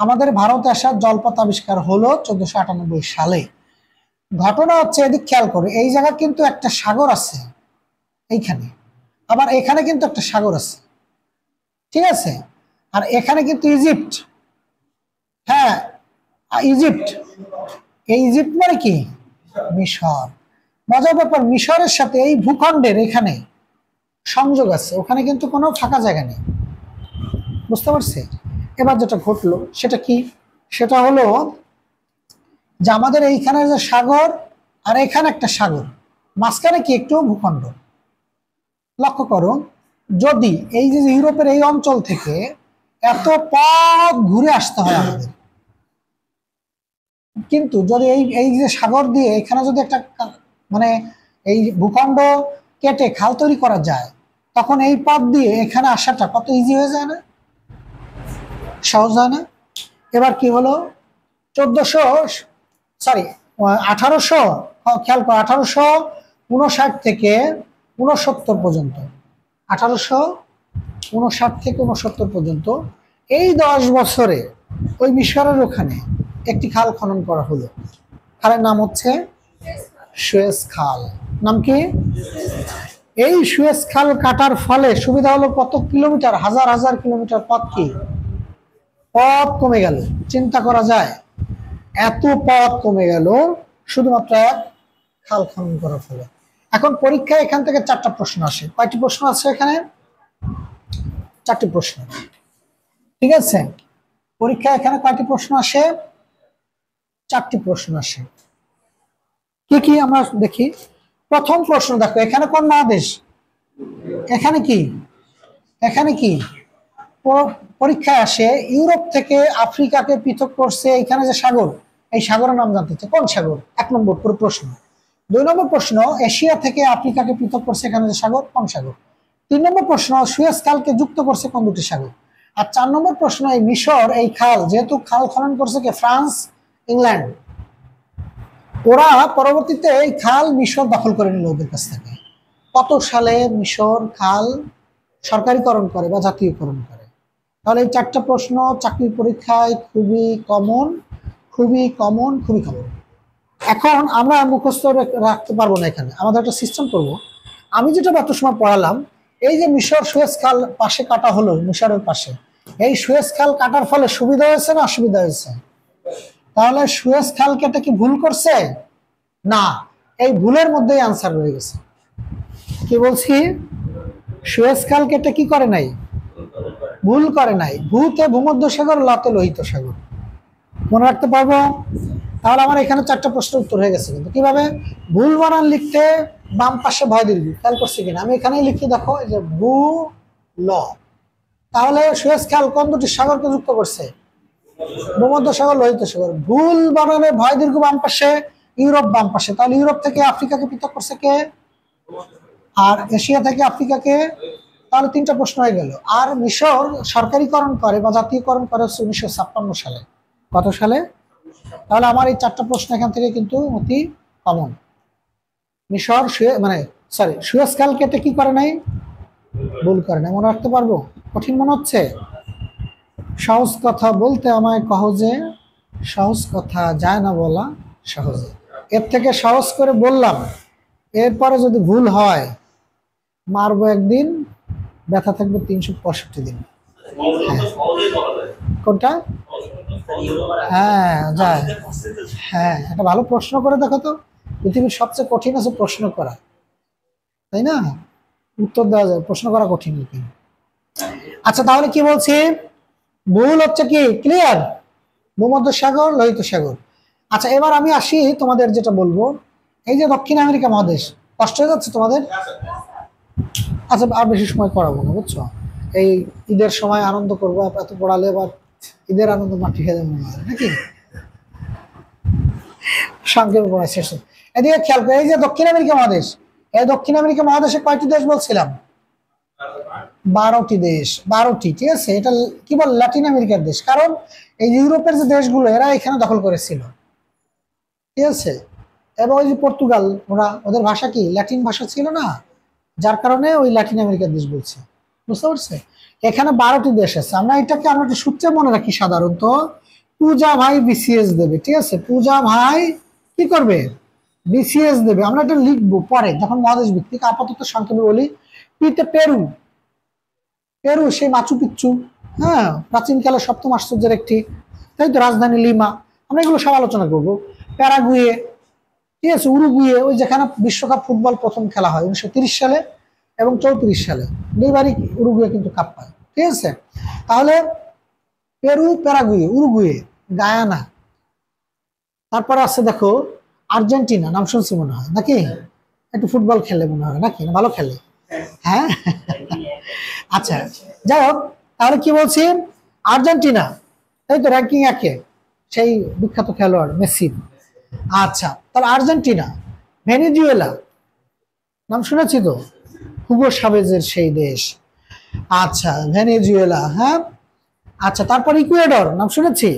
আমাদের ভারতে আসার জলপথ আবিষ্কার হলো 1498 সালে। ঘটনা হচ্ছে এদিক খেয়াল করে, এই জায়গা কিন্তু একটা সাগর আছে এইখানে, আবার এখানে কিন্তু একটা সাগর আছে, ঠিক আছে? আর এখানে কিন্তু ইজিপ্ট, হ্যাঁ ইজিপ্ট, এই ইজিপ্ট মানে কি মিশর। মজার ব্যাপার, মিশরের সাথে এই ভূখণ্ডের এখানে সংযোগ আছে, ওখানে কিন্তু কোনো ফাঁকা জায়গা নেই, বুঝতে পারছি? এবার যেটা ঘটলো সেটা কি, সেটা হলো যে আমাদের এইখানে যে সাগর আর এখানে একটা সাগর, মাঝখানে কি একটু ভূখণ্ড। লক্ষ্য করো, যদি এই যে ইউরোপের এই অঞ্চল থেকে এত পথ ঘুরে আসতে হয় আমাদের, কিন্তু যদি এই এই যে সাগর দিয়ে এখানে যদি একটা মানে এই ভূখণ্ড কেটে খাল তৈরি করা যায়, তখন এই পথ দিয়ে এখানে আসাটা কত ইজি হয়ে যায় না, সহজ হয় না? এবার কি হলো, 1800, খেয়াল করো 1859 থেকে 69 পর্যন্ত, 1859 থেকে 69 পর্যন্ত এই 10 বছরে ওই মিশরের ওখানে একটি খাল খনন করা হলো। খালের নাম হচ্ছে সুয়েজ খাল। নাম কি? এই সুয়েজ খাল কাটার ফলে সুবিধা হলো কত কিলোমিটার, হাজার হাজার কিলোমিটার পথ কি পথ কমে গেল। চিন্তা করা যায়, এত পথ কমে গেল শুধুমাত্র এক খাল খনন করার ফলে। এখন পরীক্ষায় এখান থেকে 4টা প্রশ্ন আসে। কয়টি প্রশ্ন আছে এখানে? 4টি প্রশ্ন। ঠিক আছে, পরীক্ষায় এখানে কয়টি প্রশ্ন আসে? 4টি প্রশ্ন আসে। কি কি আমরা দেখি। প্রথম প্রশ্ন দেখো, এখানে কোন মহাদেশ? এখানে কি? এখানে কি পরীক্ষায় আসে ইউরোপ থেকে আফ্রিকাকে পৃথক করছে এখানে যে সাগর, এই সাগরের নাম জানতে চাই, কোন সাগর? 1 নম্বর পুরো প্রশ্ন। 2 নম্বর প্রশ্ন, এশিয়া থেকে আফ্রিকাকে পৃথক করছে এখানে যে সাগর, কোন সাগর? 3 নম্বর প্রশ্ন, সুয়েজ খালকে যুক্ত করছে কোন দুটি সাগর? আর 4 নম্বর প্রশ্ন, এই মিশর এই খাল, যেহেতু খাল খনন করছে কে? ফ্রান্স, ইংল্যান্ড, ওরা পরবর্তীতে এই খাল মিশর দখল করে নিল ওদের কাছ থেকে। কত সালে মিশর খাল সরকারিকরণ করে বা জাতীয়করণ করে? তাহলে এই 4টা প্রশ্ন চাকরির পরীক্ষায় খুবই কমন, খুবই কমন, খুবই কমন। এখন আমরা মুখস্থ রাখতে পারবো না, এখানে আমাদের একটা সিস্টেম করব। আমি যেটা এত সময় পড়ালাম, এই যে মিশর সুয়েজ খাল পাশে কাটা হলো, মিশরের পাশে, এই সুয়েজ খাল কাটার ফলে সুবিধা হয়েছে না অসুবিধা হয়েছে? তাহলে সুয়েজ খাল কেটে কি ভুল করছে? না, এই ভুলের মধ্যেই আনসার রয়ে গেছে। কি বলছি? সুয়েজ খাল কেটে কি করে নাই? ভুল করে নাই। ভূতে ভূমধ্যসাগর, লতে লোহিত সাগর। মনে রাখতে পারবো? তাহলে আমার এখানে 4টা প্রশ্নের উত্তর হয়ে গেছে। কিন্তু কিভাবে? ভুল বানান লিখতে বাম পাশে ভয় দীর্ঘ, খেয়াল করছি কিনা? আমি এখানেই লিখি, দেখো এই যে ভূ ল। তাহলে সুয়েজ খাল কোন দুটি সাগরকে যুক্ত করছে? ভূমধ্যসাগর, লোহিত সাগর। ভুল বানানে ভয় দীর্ঘ বাম পাশে, ইউরোপ বাম পাশে। তাহলে ইউরোপ থেকে আফ্রিকাকে পৃথক করছে কে? আর এশিয়া থেকে আফ্রিকাকে। তাহলে 3টা প্রশ্ন হয়ে গেল। আর মিশর সরকারিকরণ করে বা জাতীয়করণ করে 1956 সালে। কত সালে? তাহলে আমার এই 4টা প্রশ্ন এখান থেকে কিন্তু অতি কমন। মিশর সুয়েজ খাল কেটে কি করে নাই? ভুল করে নাই। মনে রাখতে পারবো? কঠিন মনে হচ্ছে? সহজ কথা বলতে আমায় সহজে, সহজ কথা যায় না বলা সহজে। এর থেকে সহজ করে বললাম, এরপরে যদি ভুল হয় মারবো একদিন, ব্যথা থাকবে 365 দিন। কোনটা? হ্যাঁ যায়। হ্যাঁ, একটা ভালো প্রশ্ন করে দেখো তো। পৃথিবীর সবচেয়ে কঠিন আছে প্রশ্ন করা, তাই না? উত্তর দেওয়া যায়, প্রশ্ন করা কঠিন। আচ্ছা, তাহলে কি বলছি? ভুল হচ্ছে কি? ক্লিয়ার? ভূমধ্যসাগর, লোহিত সাগর। আচ্ছা, এবার আমি আসি তোমাদের যেটা বলবো, এই যে দক্ষিণ আমেরিকা মহাদেশ, কষ্ট হয়ে যাচ্ছে তোমাদের? আচ্ছা, আর বেশি সময় পড়াবো না, বুঝছো? এই ঈদের সময় আনন্দ করবো, এত পড়ালে এবার ঈদের আনন্দ মাটি খেয়ে যাবে নাকি? সংক্ষেপে পড়া শেষ। এদিকে খেয়াল করে, এই যে দক্ষিণ আমেরিকা মহাদেশ, এই দক্ষিণ আমেরিকা মহাদেশে কয়টি দেশ বলছিলাম? 12টি দেশ। 12টি, ঠিক আছে। এটা কি বল? ল্যাটিন আমেরিকার দেশ। কারণ এই ইউরোপের যে দেশগুলো, এরা এখানে দখল করেছিল, ঠিক আছে। এবং ওই যে পর্তুগাল, ওদের ভাষা কি? ল্যাটিন ভাষা ছিল না, যার কারণে ওই ল্যাটিন আমেরিকার দেশ বলছে। বুঝতে পারছে? এখানে 12টি দেশ আছে। আমরা একটা সূত্রে মনে রাখি সাধারণত, পূজা ভাই বিসিএস দেবে, ঠিক আছে। পূজা ভাই কি করবে? বিসিএস দেবে। আমরা এটা লিখবো পরে যখন মহাদেশ ভিত্তিক। আপাতত সংক্ষেপে বলি, পিতে পেরু, পেরু সেই মাচু পিচ্চু, হ্যাঁ, প্রাচীনকালে 7ম আশ্চর্যের একটি, তাই তো, রাজধানী লিমা। আমরা এগুলো সব আলোচনা করবো। প্যারাগুয়ে, ঠিক আছে। উরুগুয়ে, ওই যেখানে বিশ্বকাপ ফুটবল প্রথম খেলা হয় 1930 সালে এবং 34 সালে, 2বারই উরুগুয়ে কিন্তু কাপ পায়, ঠিক আছে। তাহলে পেরু, প্যারাগুয়ে, উরুগুয়ে, গায়ানা। তারপর আছে দেখো আর্জেন্টিনা, নাম শুনছি মনে হয় নাকি? একটু ফুটবল খেলে মনে হয় নাকি? ভালো খেলে, হ্যাঁ। আচ্ছা, যাই হোক, তাহলে কি বলছি? আর্জেন্টিনা, তাই তো, র্যাঙ্কিং 1-এ, সেই বিখ্যাত খেলোয়াড় মেসি। আচ্ছা, তাহলে আর্জেন্টিনা। ভেনেজুয়েলা, নাম শুনেছি তো, হুগো সাবেজের সেই দেশ। আচ্ছা, ভেনেজুয়েলা, হ্যাঁ। আচ্ছা, তারপর ইকুয়েডর, নাম শুনেছি?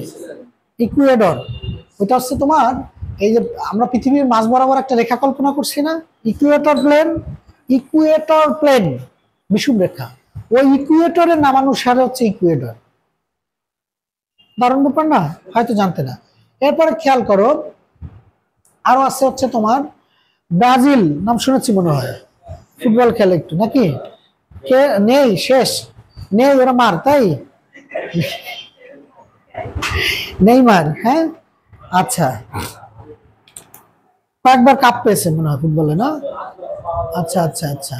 ইকুয়েডর, ওইটা হচ্ছে তোমার, এই যে আমরা পৃথিবীর মাঝ বরাবর একটা রেখা কল্পনা করছি না, ইকুয়েটর প্লেন, ইকুয়েটর প্লেন, বিষুব রেখা, ওই ইকুয়েটরের নামানুসারে হচ্ছে ইকুয়েডর। দারুণ ব্যাপার না? হয়তো জানতে না। এরপরে খেয়াল করো, আরো আছে হচ্ছে তোমার ব্রাজিল, নাম শুনেছি মনে হয়, ফুটবল খেলে একটু নাকি? কে নেই? শেষ নেই, ওরা মার, তাই নেইমার, হ্যাঁ। আচ্ছা, কয়েকবার কাপ পেয়েছে মনে হয় ফুটবলে, না? আচ্ছা আচ্ছা আচ্ছা,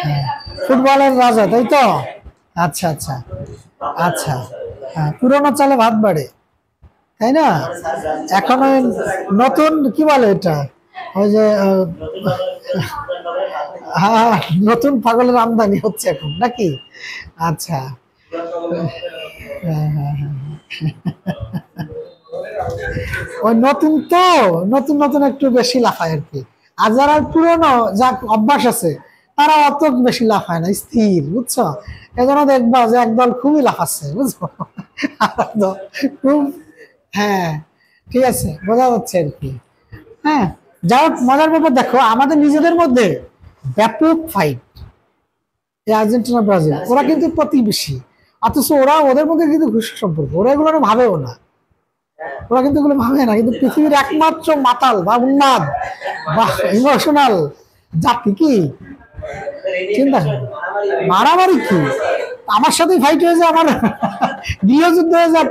হ্যাঁ, ফুটবলের রাজা, তাই তো? আচ্ছা আচ্ছা আচ্ছা, হ্যাঁ, পুরোনো চালে ভাত বাড়ে, তাই না? এখন ওই নতুন কি বলে এটা, ওই যে হ্যাঁ, নতুন পাগলের আমদানি হচ্ছে এখন নাকি? আচ্ছা, হ্যাঁ হ্যাঁ হ্যাঁ, ওই নতুন তো, নতুন নতুন একটু বেশি লাফায় আর কি। আর যারা পুরনো যা অভ্যাস আছে তারা অত বেশি লাফায় না, স্থির, বুঝছো? এজন্য দেখবা যে একদল খুবই লাফাচ্ছে, বুঝছো? আর একদল খুব, হ্যাঁ, ঠিক আছে, বোঝা যাচ্ছে আর কি। হ্যাঁ, যাই হোক, মজার ব্যাপার দেখো, আমাদের নিজেদের মধ্যে ব্যাপক ফাইট, এই আর্জেন্টিনা ব্রাজিল, ওরা কিন্তু প্রতিবেশী, অথচ ওরা ওদের মধ্যে কিন্তু ঘুষ সম্পর্ক, ওরা এগুলো ভাবেও না, ওরা কিন্তু এগুলো ভাবে না, কিন্তু পৃথিবীর একমাত্র মাতাল বা উন্মাদ বা ইমোশনাল জাতি কি চিন্তা করো। মারামারি কি, আমার সাথে ফাইট হয়ে যায়, আমার গৃহযুদ্ধ হয়ে যায়,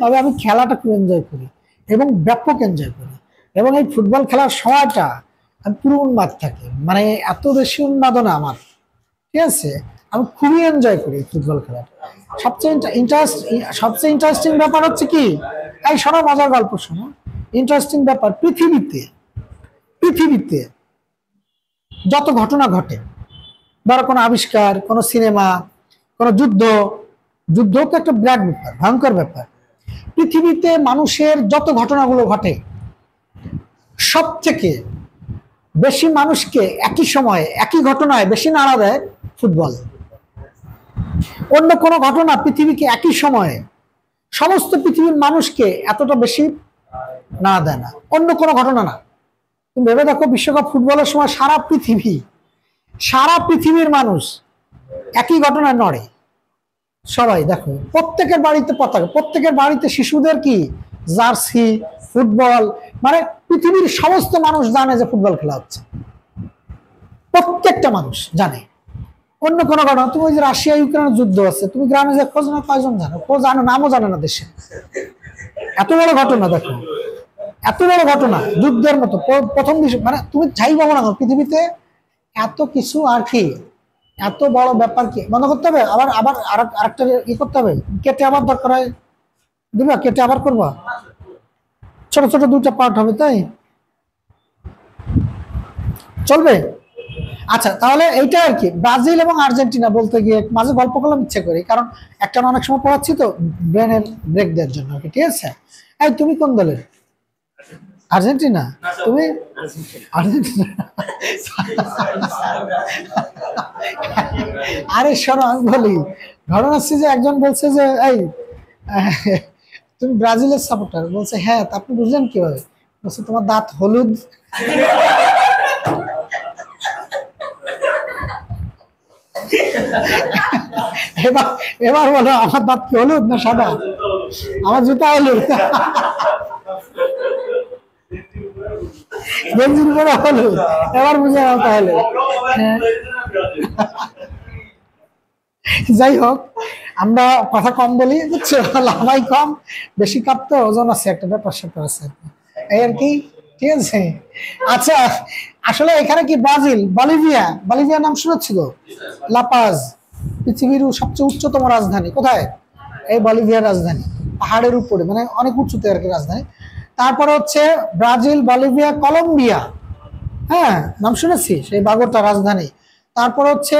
তবে আমি খেলাটা খুব এনজয় করি এবং ব্যাপক এনজয় করি, এবং এই ফুটবল খেলার সময়টা আমি পুরো উন্মাদ থাকি, মানে এত বেশি উন্মাদনা আমার, ঠিক আছে? আমি খুবই এনজয় করি ফুটবল খেলাটা। সবচেয়ে ইন্টারেস্টিং ব্যাপার হচ্ছে কি, এই শোনো, মজার গল্প শোনো, ইন্টারেস্টিং ব্যাপার, পৃথিবীতে পৃথিবীতে যত ঘটনা ঘটে, ধরো কোনো আবিষ্কার, কোনো সিনেমা, কোনো যুদ্ধ, যুদ্ধ তো একটা বিরাট ব্যাপার, ভয়ঙ্কর ব্যাপার, পৃথিবীতে মানুষের যত ঘটনাগুলো ঘটে, সব থেকে বেশি মানুষকে একই সময়ে একই ঘটনায় বেশি নাড়া দেয় ফুটবল। অন্য কোনো ঘটনা পৃথিবীকে একই সময়ে সমস্ত পৃথিবীর মানুষকে এতটা বেশি নাড়া দেয় না, অন্য কোনো ঘটনা না। তুমি ভেবে দেখো, বিশ্বকাপ ফুটবলের সময় সারা পৃথিবীর মানুষ একই ঘটনায় নড়ে। সবাই দেখো, প্রত্যেকের বাড়িতে পতাকা, প্রত্যেকের বাড়িতে শিশুদের কি জার্সি, ফুটবল, মানে পৃথিবীর সমস্ত মানুষ জানে যে ফুটবল খেলা হচ্ছে, প্রত্যেকটা মানুষ জানে। অন্য কোনো ঘটনা, তুমি ওই যে রাশিয়া ইউক্রেনের যুদ্ধ আছে, তুমি গ্রামে যে খোঁজ না, কয়জন জানো? খোঁজ জানো, নামও জানে না দেশে। এত বড় ঘটনা দেখো, এত বড় ঘটনা, যুদ্ধের মতো প্রথম বিশ্ব, মানে তুমি যাই বলো না পৃথিবীতে এত কিছু আর কি, এত বড় ব্যাপার কি মনে করতে হবে, আবার আবার আরেকটা ই করতে হবে, কেটে আবার দরকার হয় দিবা, কেটে আবার করবা, ছোট ছোট দুটো পার্ট হবে, তাই চলবে। আচ্ছা, তাহলে এইটা আর কি, ব্রাজিল এবং আর্জেন্টিনা বলতে গিয়ে মাঝে গল্প করলাম ইচ্ছে করি, কারণ একটা অনেক সময় পড়াচ্ছি তো, ব্রেনের ব্রেক দেওয়ার জন্য আর কি, ঠিক আছে? এই তুমি কোন দলের? আর্জেন্টিনা? তুমি আর্জেন্টিনা? আরে শোনো, আমি বলি, ঘটনা হচ্ছে যে একজন বলছে যে এই তুমি ব্রাজিলের সাপোর্টার, বলছে হ্যাঁ, তা আপনি বুঝলেন কিভাবে? বলছে তোমার দাঁত হলুদ। এবার এবার বলো, আমার দাঁত কি হলুদ না সাদা? আমার জুতা হলুদ, গেঞ্জির উপরে হলুদ, এবার বুঝে নাও তাহলে। যাই হোক, আমরা কথা কম বলি, বুঝছো, লাভাই কম, বেশি কাপ তো ওজন আছে, একটা ব্যাপার স্যাপার আছে, এই আর কি, ঠিক আছে? আচ্ছা, আসলে এখানে কি ব্রাজিল, বলিভিয়া নাম শুনেছিল? লাপাজ পৃথিবীর সবচেয়ে উচ্চতম রাজধানী কোথায়? এই বলিভিয়ার রাজধানী, পাহাড়ের উপরে, মানে অনেক উঁচুতে আর কি রাজধানী। তারপরে হচ্ছে ব্রাজিল, বলিভিয়া, কলম্বিয়া, হ্যাঁ, নাম শুনেছি, সেই বাগোটা রাজধানী। তারপর হচ্ছে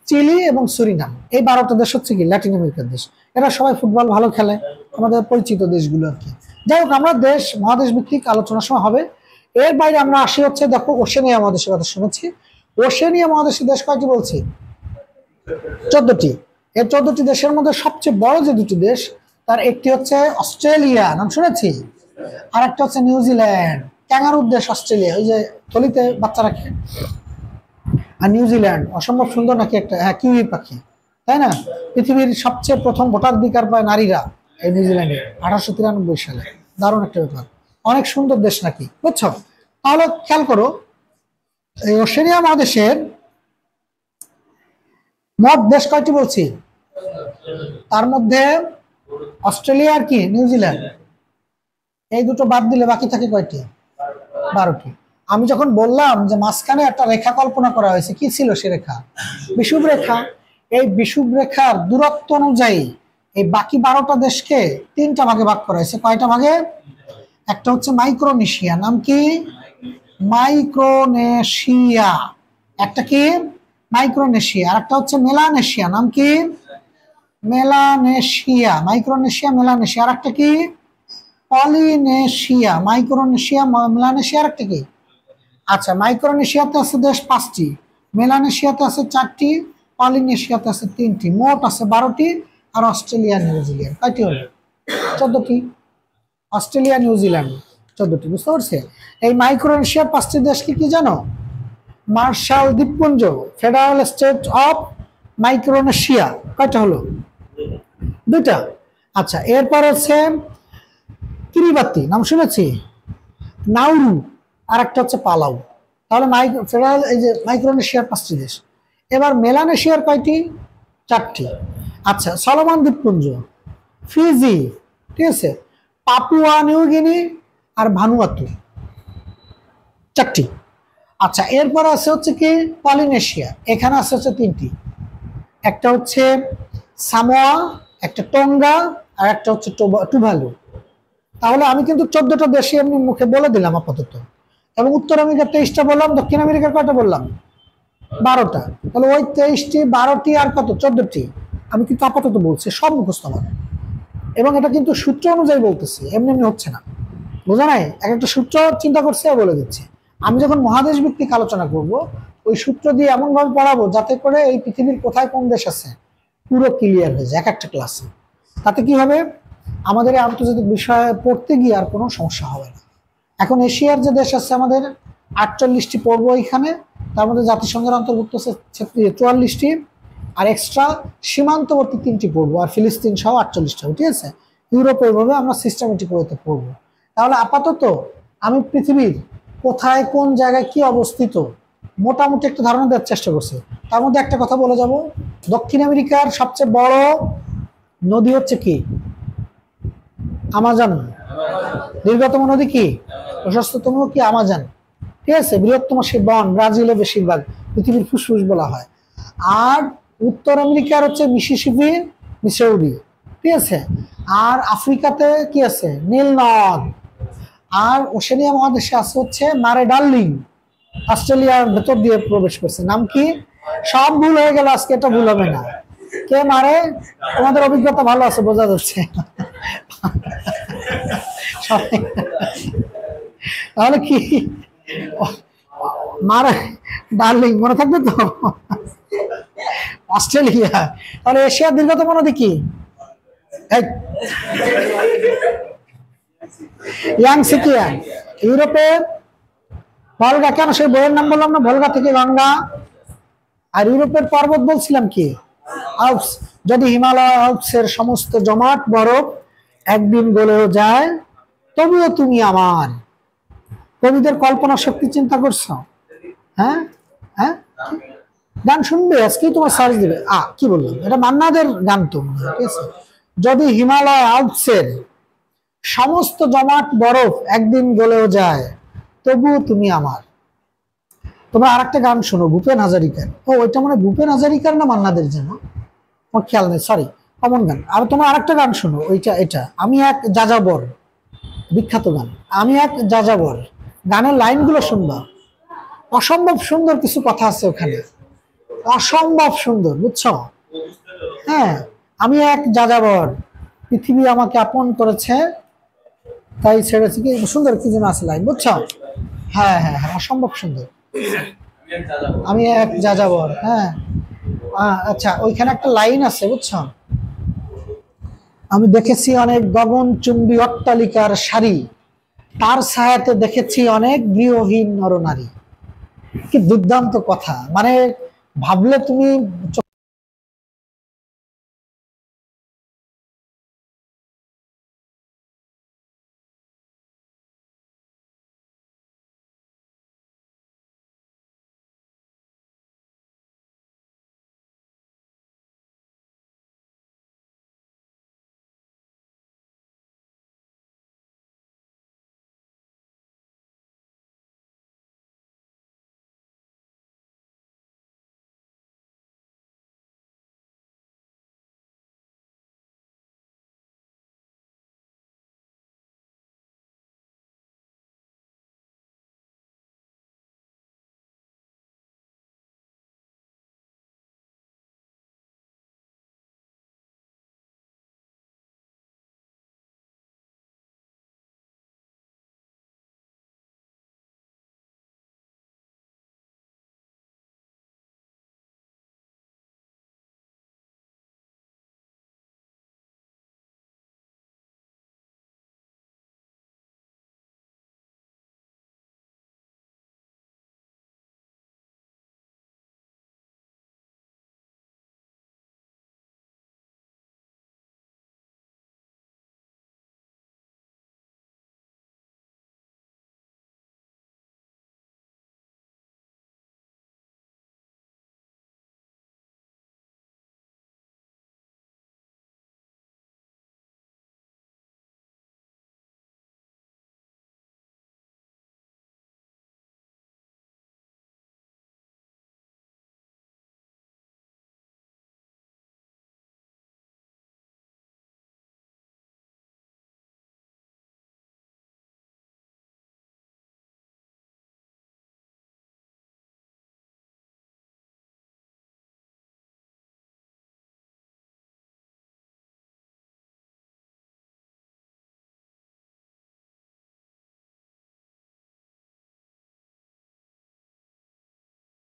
চিলি এবং সুরিনাম, এই 12টা দেশ হচ্ছে কি ল্যাটিন আমেরিকার দেশ, এরা সবাই ফুটবল ভালো খেলে, আমাদের পরিচিত দেশগুলো আর কি। যাই হোক, আমরা মহাদেশ ভিত্তিক আলোচনার সময় হবে। এর বাইরে আমরা আসি হচ্ছে, দেখো, ওশেনিয়া মহাদেশের কথা শুনেছি। ওশেনিয়া মহাদেশের দেশ কয়টি বলছি? 14টি। এই 14টি দেশের মধ্যে সবচেয়ে বড় যে দুটি দেশ, তার একটি হচ্ছে অস্ট্রেলিয়া, নাম শুনেছি, আর একটা হচ্ছে নিউজিল্যান্ড। ক্যাঙ্গারুর দেশ অস্ট্রেলিয়া, ওই যে থলিতে বাচ্চা রাখে। আর নিউজিল্যান্ড অসম্ভব সুন্দর নাকি একটা, হ্যাঁ, কিউই পাখি, তাই না? পৃথিবীর সবচেয়ে প্রথম ভোটাধিকার পায় নারীরা এই নিউজিল্যান্ডে 1893 সালে, দারুণ একটা ব্যাপার, অনেক সুন্দর দেশ নাকি, বুঝছো? তাহলে খেয়াল করো, এই ওশেনিয়া মহাদেশের মোট দেশ কয়টি বলছি? তার মধ্যে অস্ট্রেলিয়া আর কি নিউজিল্যান্ড, এই দুটো বাদ দিলে বাকি থাকে কয়টি? 12টি। আমি যখন বললাম যে মাঝখানে একটা রেখা কল্পনা করা হয়েছে, কি ছিল সে রেখা? বিষুব রেখা। এই বিষুব রেখার দূরত্ব অনুযায়ী এই বাকি 12টা দেশকে 3টা ভাগে ভাগ করা হয়েছে। কয়টা ভাগে? একটা হচ্ছে মাইক্রোনেশিয়া, নাম কি? মাইক্রোনেশিয়া। একটা কি? মাইক্রোনেশিয়া। আর একটা হচ্ছে মেলানেশিয়া, নাম কি? মেলানেশিয়া। Micronesia, Melanesia. আর একটা কি? পলিনেশিয়া। Micronesia, Melanesia. আর একটা কি? আচ্ছা, মাইক্রোনেশিয়াতে আছে দেশ 5টি, মেলানেশিয়াতে আছে 4টি, পলিনেশিয়াতে আছে 3টি, মোট আছে 12টি। আর অস্ট্রেলিয়া নিউজিল্যান্ড কয়টি হলো? 14টি। অস্ট্রেলিয়া নিউজিল্যান্ড 14টি। বুঝতে পারছে? এই মাইক্রোনেশিয়ার 5টি দেশকে কি জানো? মার্শাল দ্বীপপুঞ্জ, ফেডারেল স্টেট অফ মাইক্রোনেশিয়া। কয়টা হলো? 2টা। আচ্ছা, এরপর হচ্ছে কিরিবাতি, নাম শুনেছি? নাউরু। আর একটা হচ্ছে পালাউ। তাহলে ফেডারেল এই যে মাইক্রোনেশিয়ার 5টি দেশ। এবার মেলানেশিয়ার কয়টি? 4টি। আচ্ছা, সলোমন দ্বীপপুঞ্জ, ফিজি, ঠিক আছে, পাপুয়া নিউগিনি আর ভানুয়াতু, 4টি। আচ্ছা, এরপর আছে হচ্ছে কি পলিনেশিয়া, এখানে আছে হচ্ছে 3টি। একটা হচ্ছে সামোয়া, একটা টঙ্গা, আর একটা হচ্ছে টুভালু। তাহলে আমি কিন্তু 14টা দেশে এমনি মুখে বলে দিলাম আপাতত, এবং উত্তর আমেরিকার 23টা বললাম, দক্ষিণ আমেরিকার কয়টা বললাম? 12টা। তাহলে ওই 23টি, 12টি আর কত? 14টি। আমি কিন্তু আপাতত বলছি, সব মুখস্থ আমার, এবং এটা কিন্তু সূত্র অনুযায়ী বলতেছি, এমনি এমনি হচ্ছে না। বোঝা নাই? এক একটা সূত্র চিন্তা করছে বলে দিচ্ছি। আমি যখন মহাদেশ ভিত্তিক আলোচনা করব, ওই সূত্র দিয়ে এমন ভাবে পড়াবো যাতে করে এই পৃথিবীর কোথায় কোন দেশ আছে পুরো ক্লিয়ার হয়ে যায় এক একটা ক্লাসে। তাতে কি হবে? আমাদের এই আন্তর্জাতিক বিষয়ে পড়তে গিয়ে আর কোনো সমস্যা হবে না। এখন এশিয়ার যে দেশ আছে আমাদের 48টি পড়বো এখানে, তার মধ্যে জাতিসংঘের অন্তর্ভুক্ত আছে 44টি, আর এক্সট্রা সীমান্তবর্তী 3টি পড়বো, আর ফিলিস্তিন সহ 48টা। ঠিক আছে? ইউরোপ এইভাবে আমরা সিস্টেমেটিক ওয়েতে পড়বো। তাহলে আপাতত আমি পৃথিবীর কোথায় কোন জায়গায় কি অবস্থিত মোটামুটি একটা ধারণা দেওয়ার চেষ্টা করছি। তার মধ্যে একটা কথা বলে যাব, দক্ষিণ আমেরিকার সবচেয়ে বড় নদী হচ্ছে কি? আমাজন। দীর্ঘতম নদী কি? প্রশস্ততম কি? আমাজন। ঠিক আছে? বৃহত্তম সে বন, ব্রাজিলে বেশিরভাগ, পৃথিবীর ফুসফুস বলা হয়। আর উত্তর আমেরিকার হচ্ছে মিসিসিপি, মিসৌরি। ঠিক আছে? আর আফ্রিকাতে কি আছে? নীল নদ। আর ওশেনিয়া মহাদেশে আছে হচ্ছে মারে ডার্লিং, অস্ট্রেলিয়ার ভেতর দিয়ে প্রবেশ করছে। নাম কি? সব ভুল হয়ে গেল আজকে, এটা ভুল হবে না। কে মারে? তোমাদের অভিজ্ঞতা ভালো আছে, বোঝা যাচ্ছে। তাহলে কি মারে ডার্লিং মনে থাকবে তো? অস্ট্রেলিয়া। তাহলে এশিয়ার দীর্ঘতম নদী কি? ইয়াংসি কি? ইউরোপের ভলগা। কেন? সেই বইয়ের নাম বললাম না, ভলগা থেকে গঙ্গা। আর ইউরোপের পর্বত বলছিলাম কি? আল্পস। যদি হিমালয় আল্পসের সমস্ত জমাট বরফ একদিন গলেও যায়, তবুও তুমি আমার। কবিদের কল্পনা শক্তি চিন্তা করছো? হ্যাঁ হ্যাঁ, গান শুনবে আজকে, তোমার সার্চ দিবে। কি বললাম? এটা মান্নাদের গান তো, ঠিক আছে? যদি হিমালয় আল্পসের সমস্ত জমাট বরফ একদিন গলেও যায়, তবুও তুমি আমার। তোমরা আরেকটা গান শোনো ভূপেন হাজারিকার। ওইটা মানে ভূপেন হাজারিকার না মান্নাদের যেন, আমার খেয়াল নেই, সরি, কমন গান। আর তোমরা আরেকটা গান শোনো, ওইটা এটা আমি এক যাযাবর, বিখ্যাত গান, আমি এক যাযাবর। গানের লাইনগুলো শুনবা, অসম্ভব সুন্দর কিছু কথা আছে ওখানে, অসম্ভব সুন্দর, বুঝছো? হ্যাঁ, আমি এক যাযাবর, পৃথিবী আমাকে আপন করেছে, তাই ছেড়েছি। কি সুন্দর কি যেন আছে লাইন, বুঝছো? হ্যাঁ হ্যাঁ হ্যাঁ, অসম্ভব সুন্দর। আমি এক যাযাবর। হ্যাঁ, আচ্ছা, ওইখানে একটা লাইন আছে, বুঝছো? আমি দেখেছি অনেক গগনচুম্বী অট্টালিকার সারি, তার ছায়াতে দেখেছি অনেক গৃহহীন নরনারী। কি দুর্দান্ত কথা! মানে ভাবলে তুমি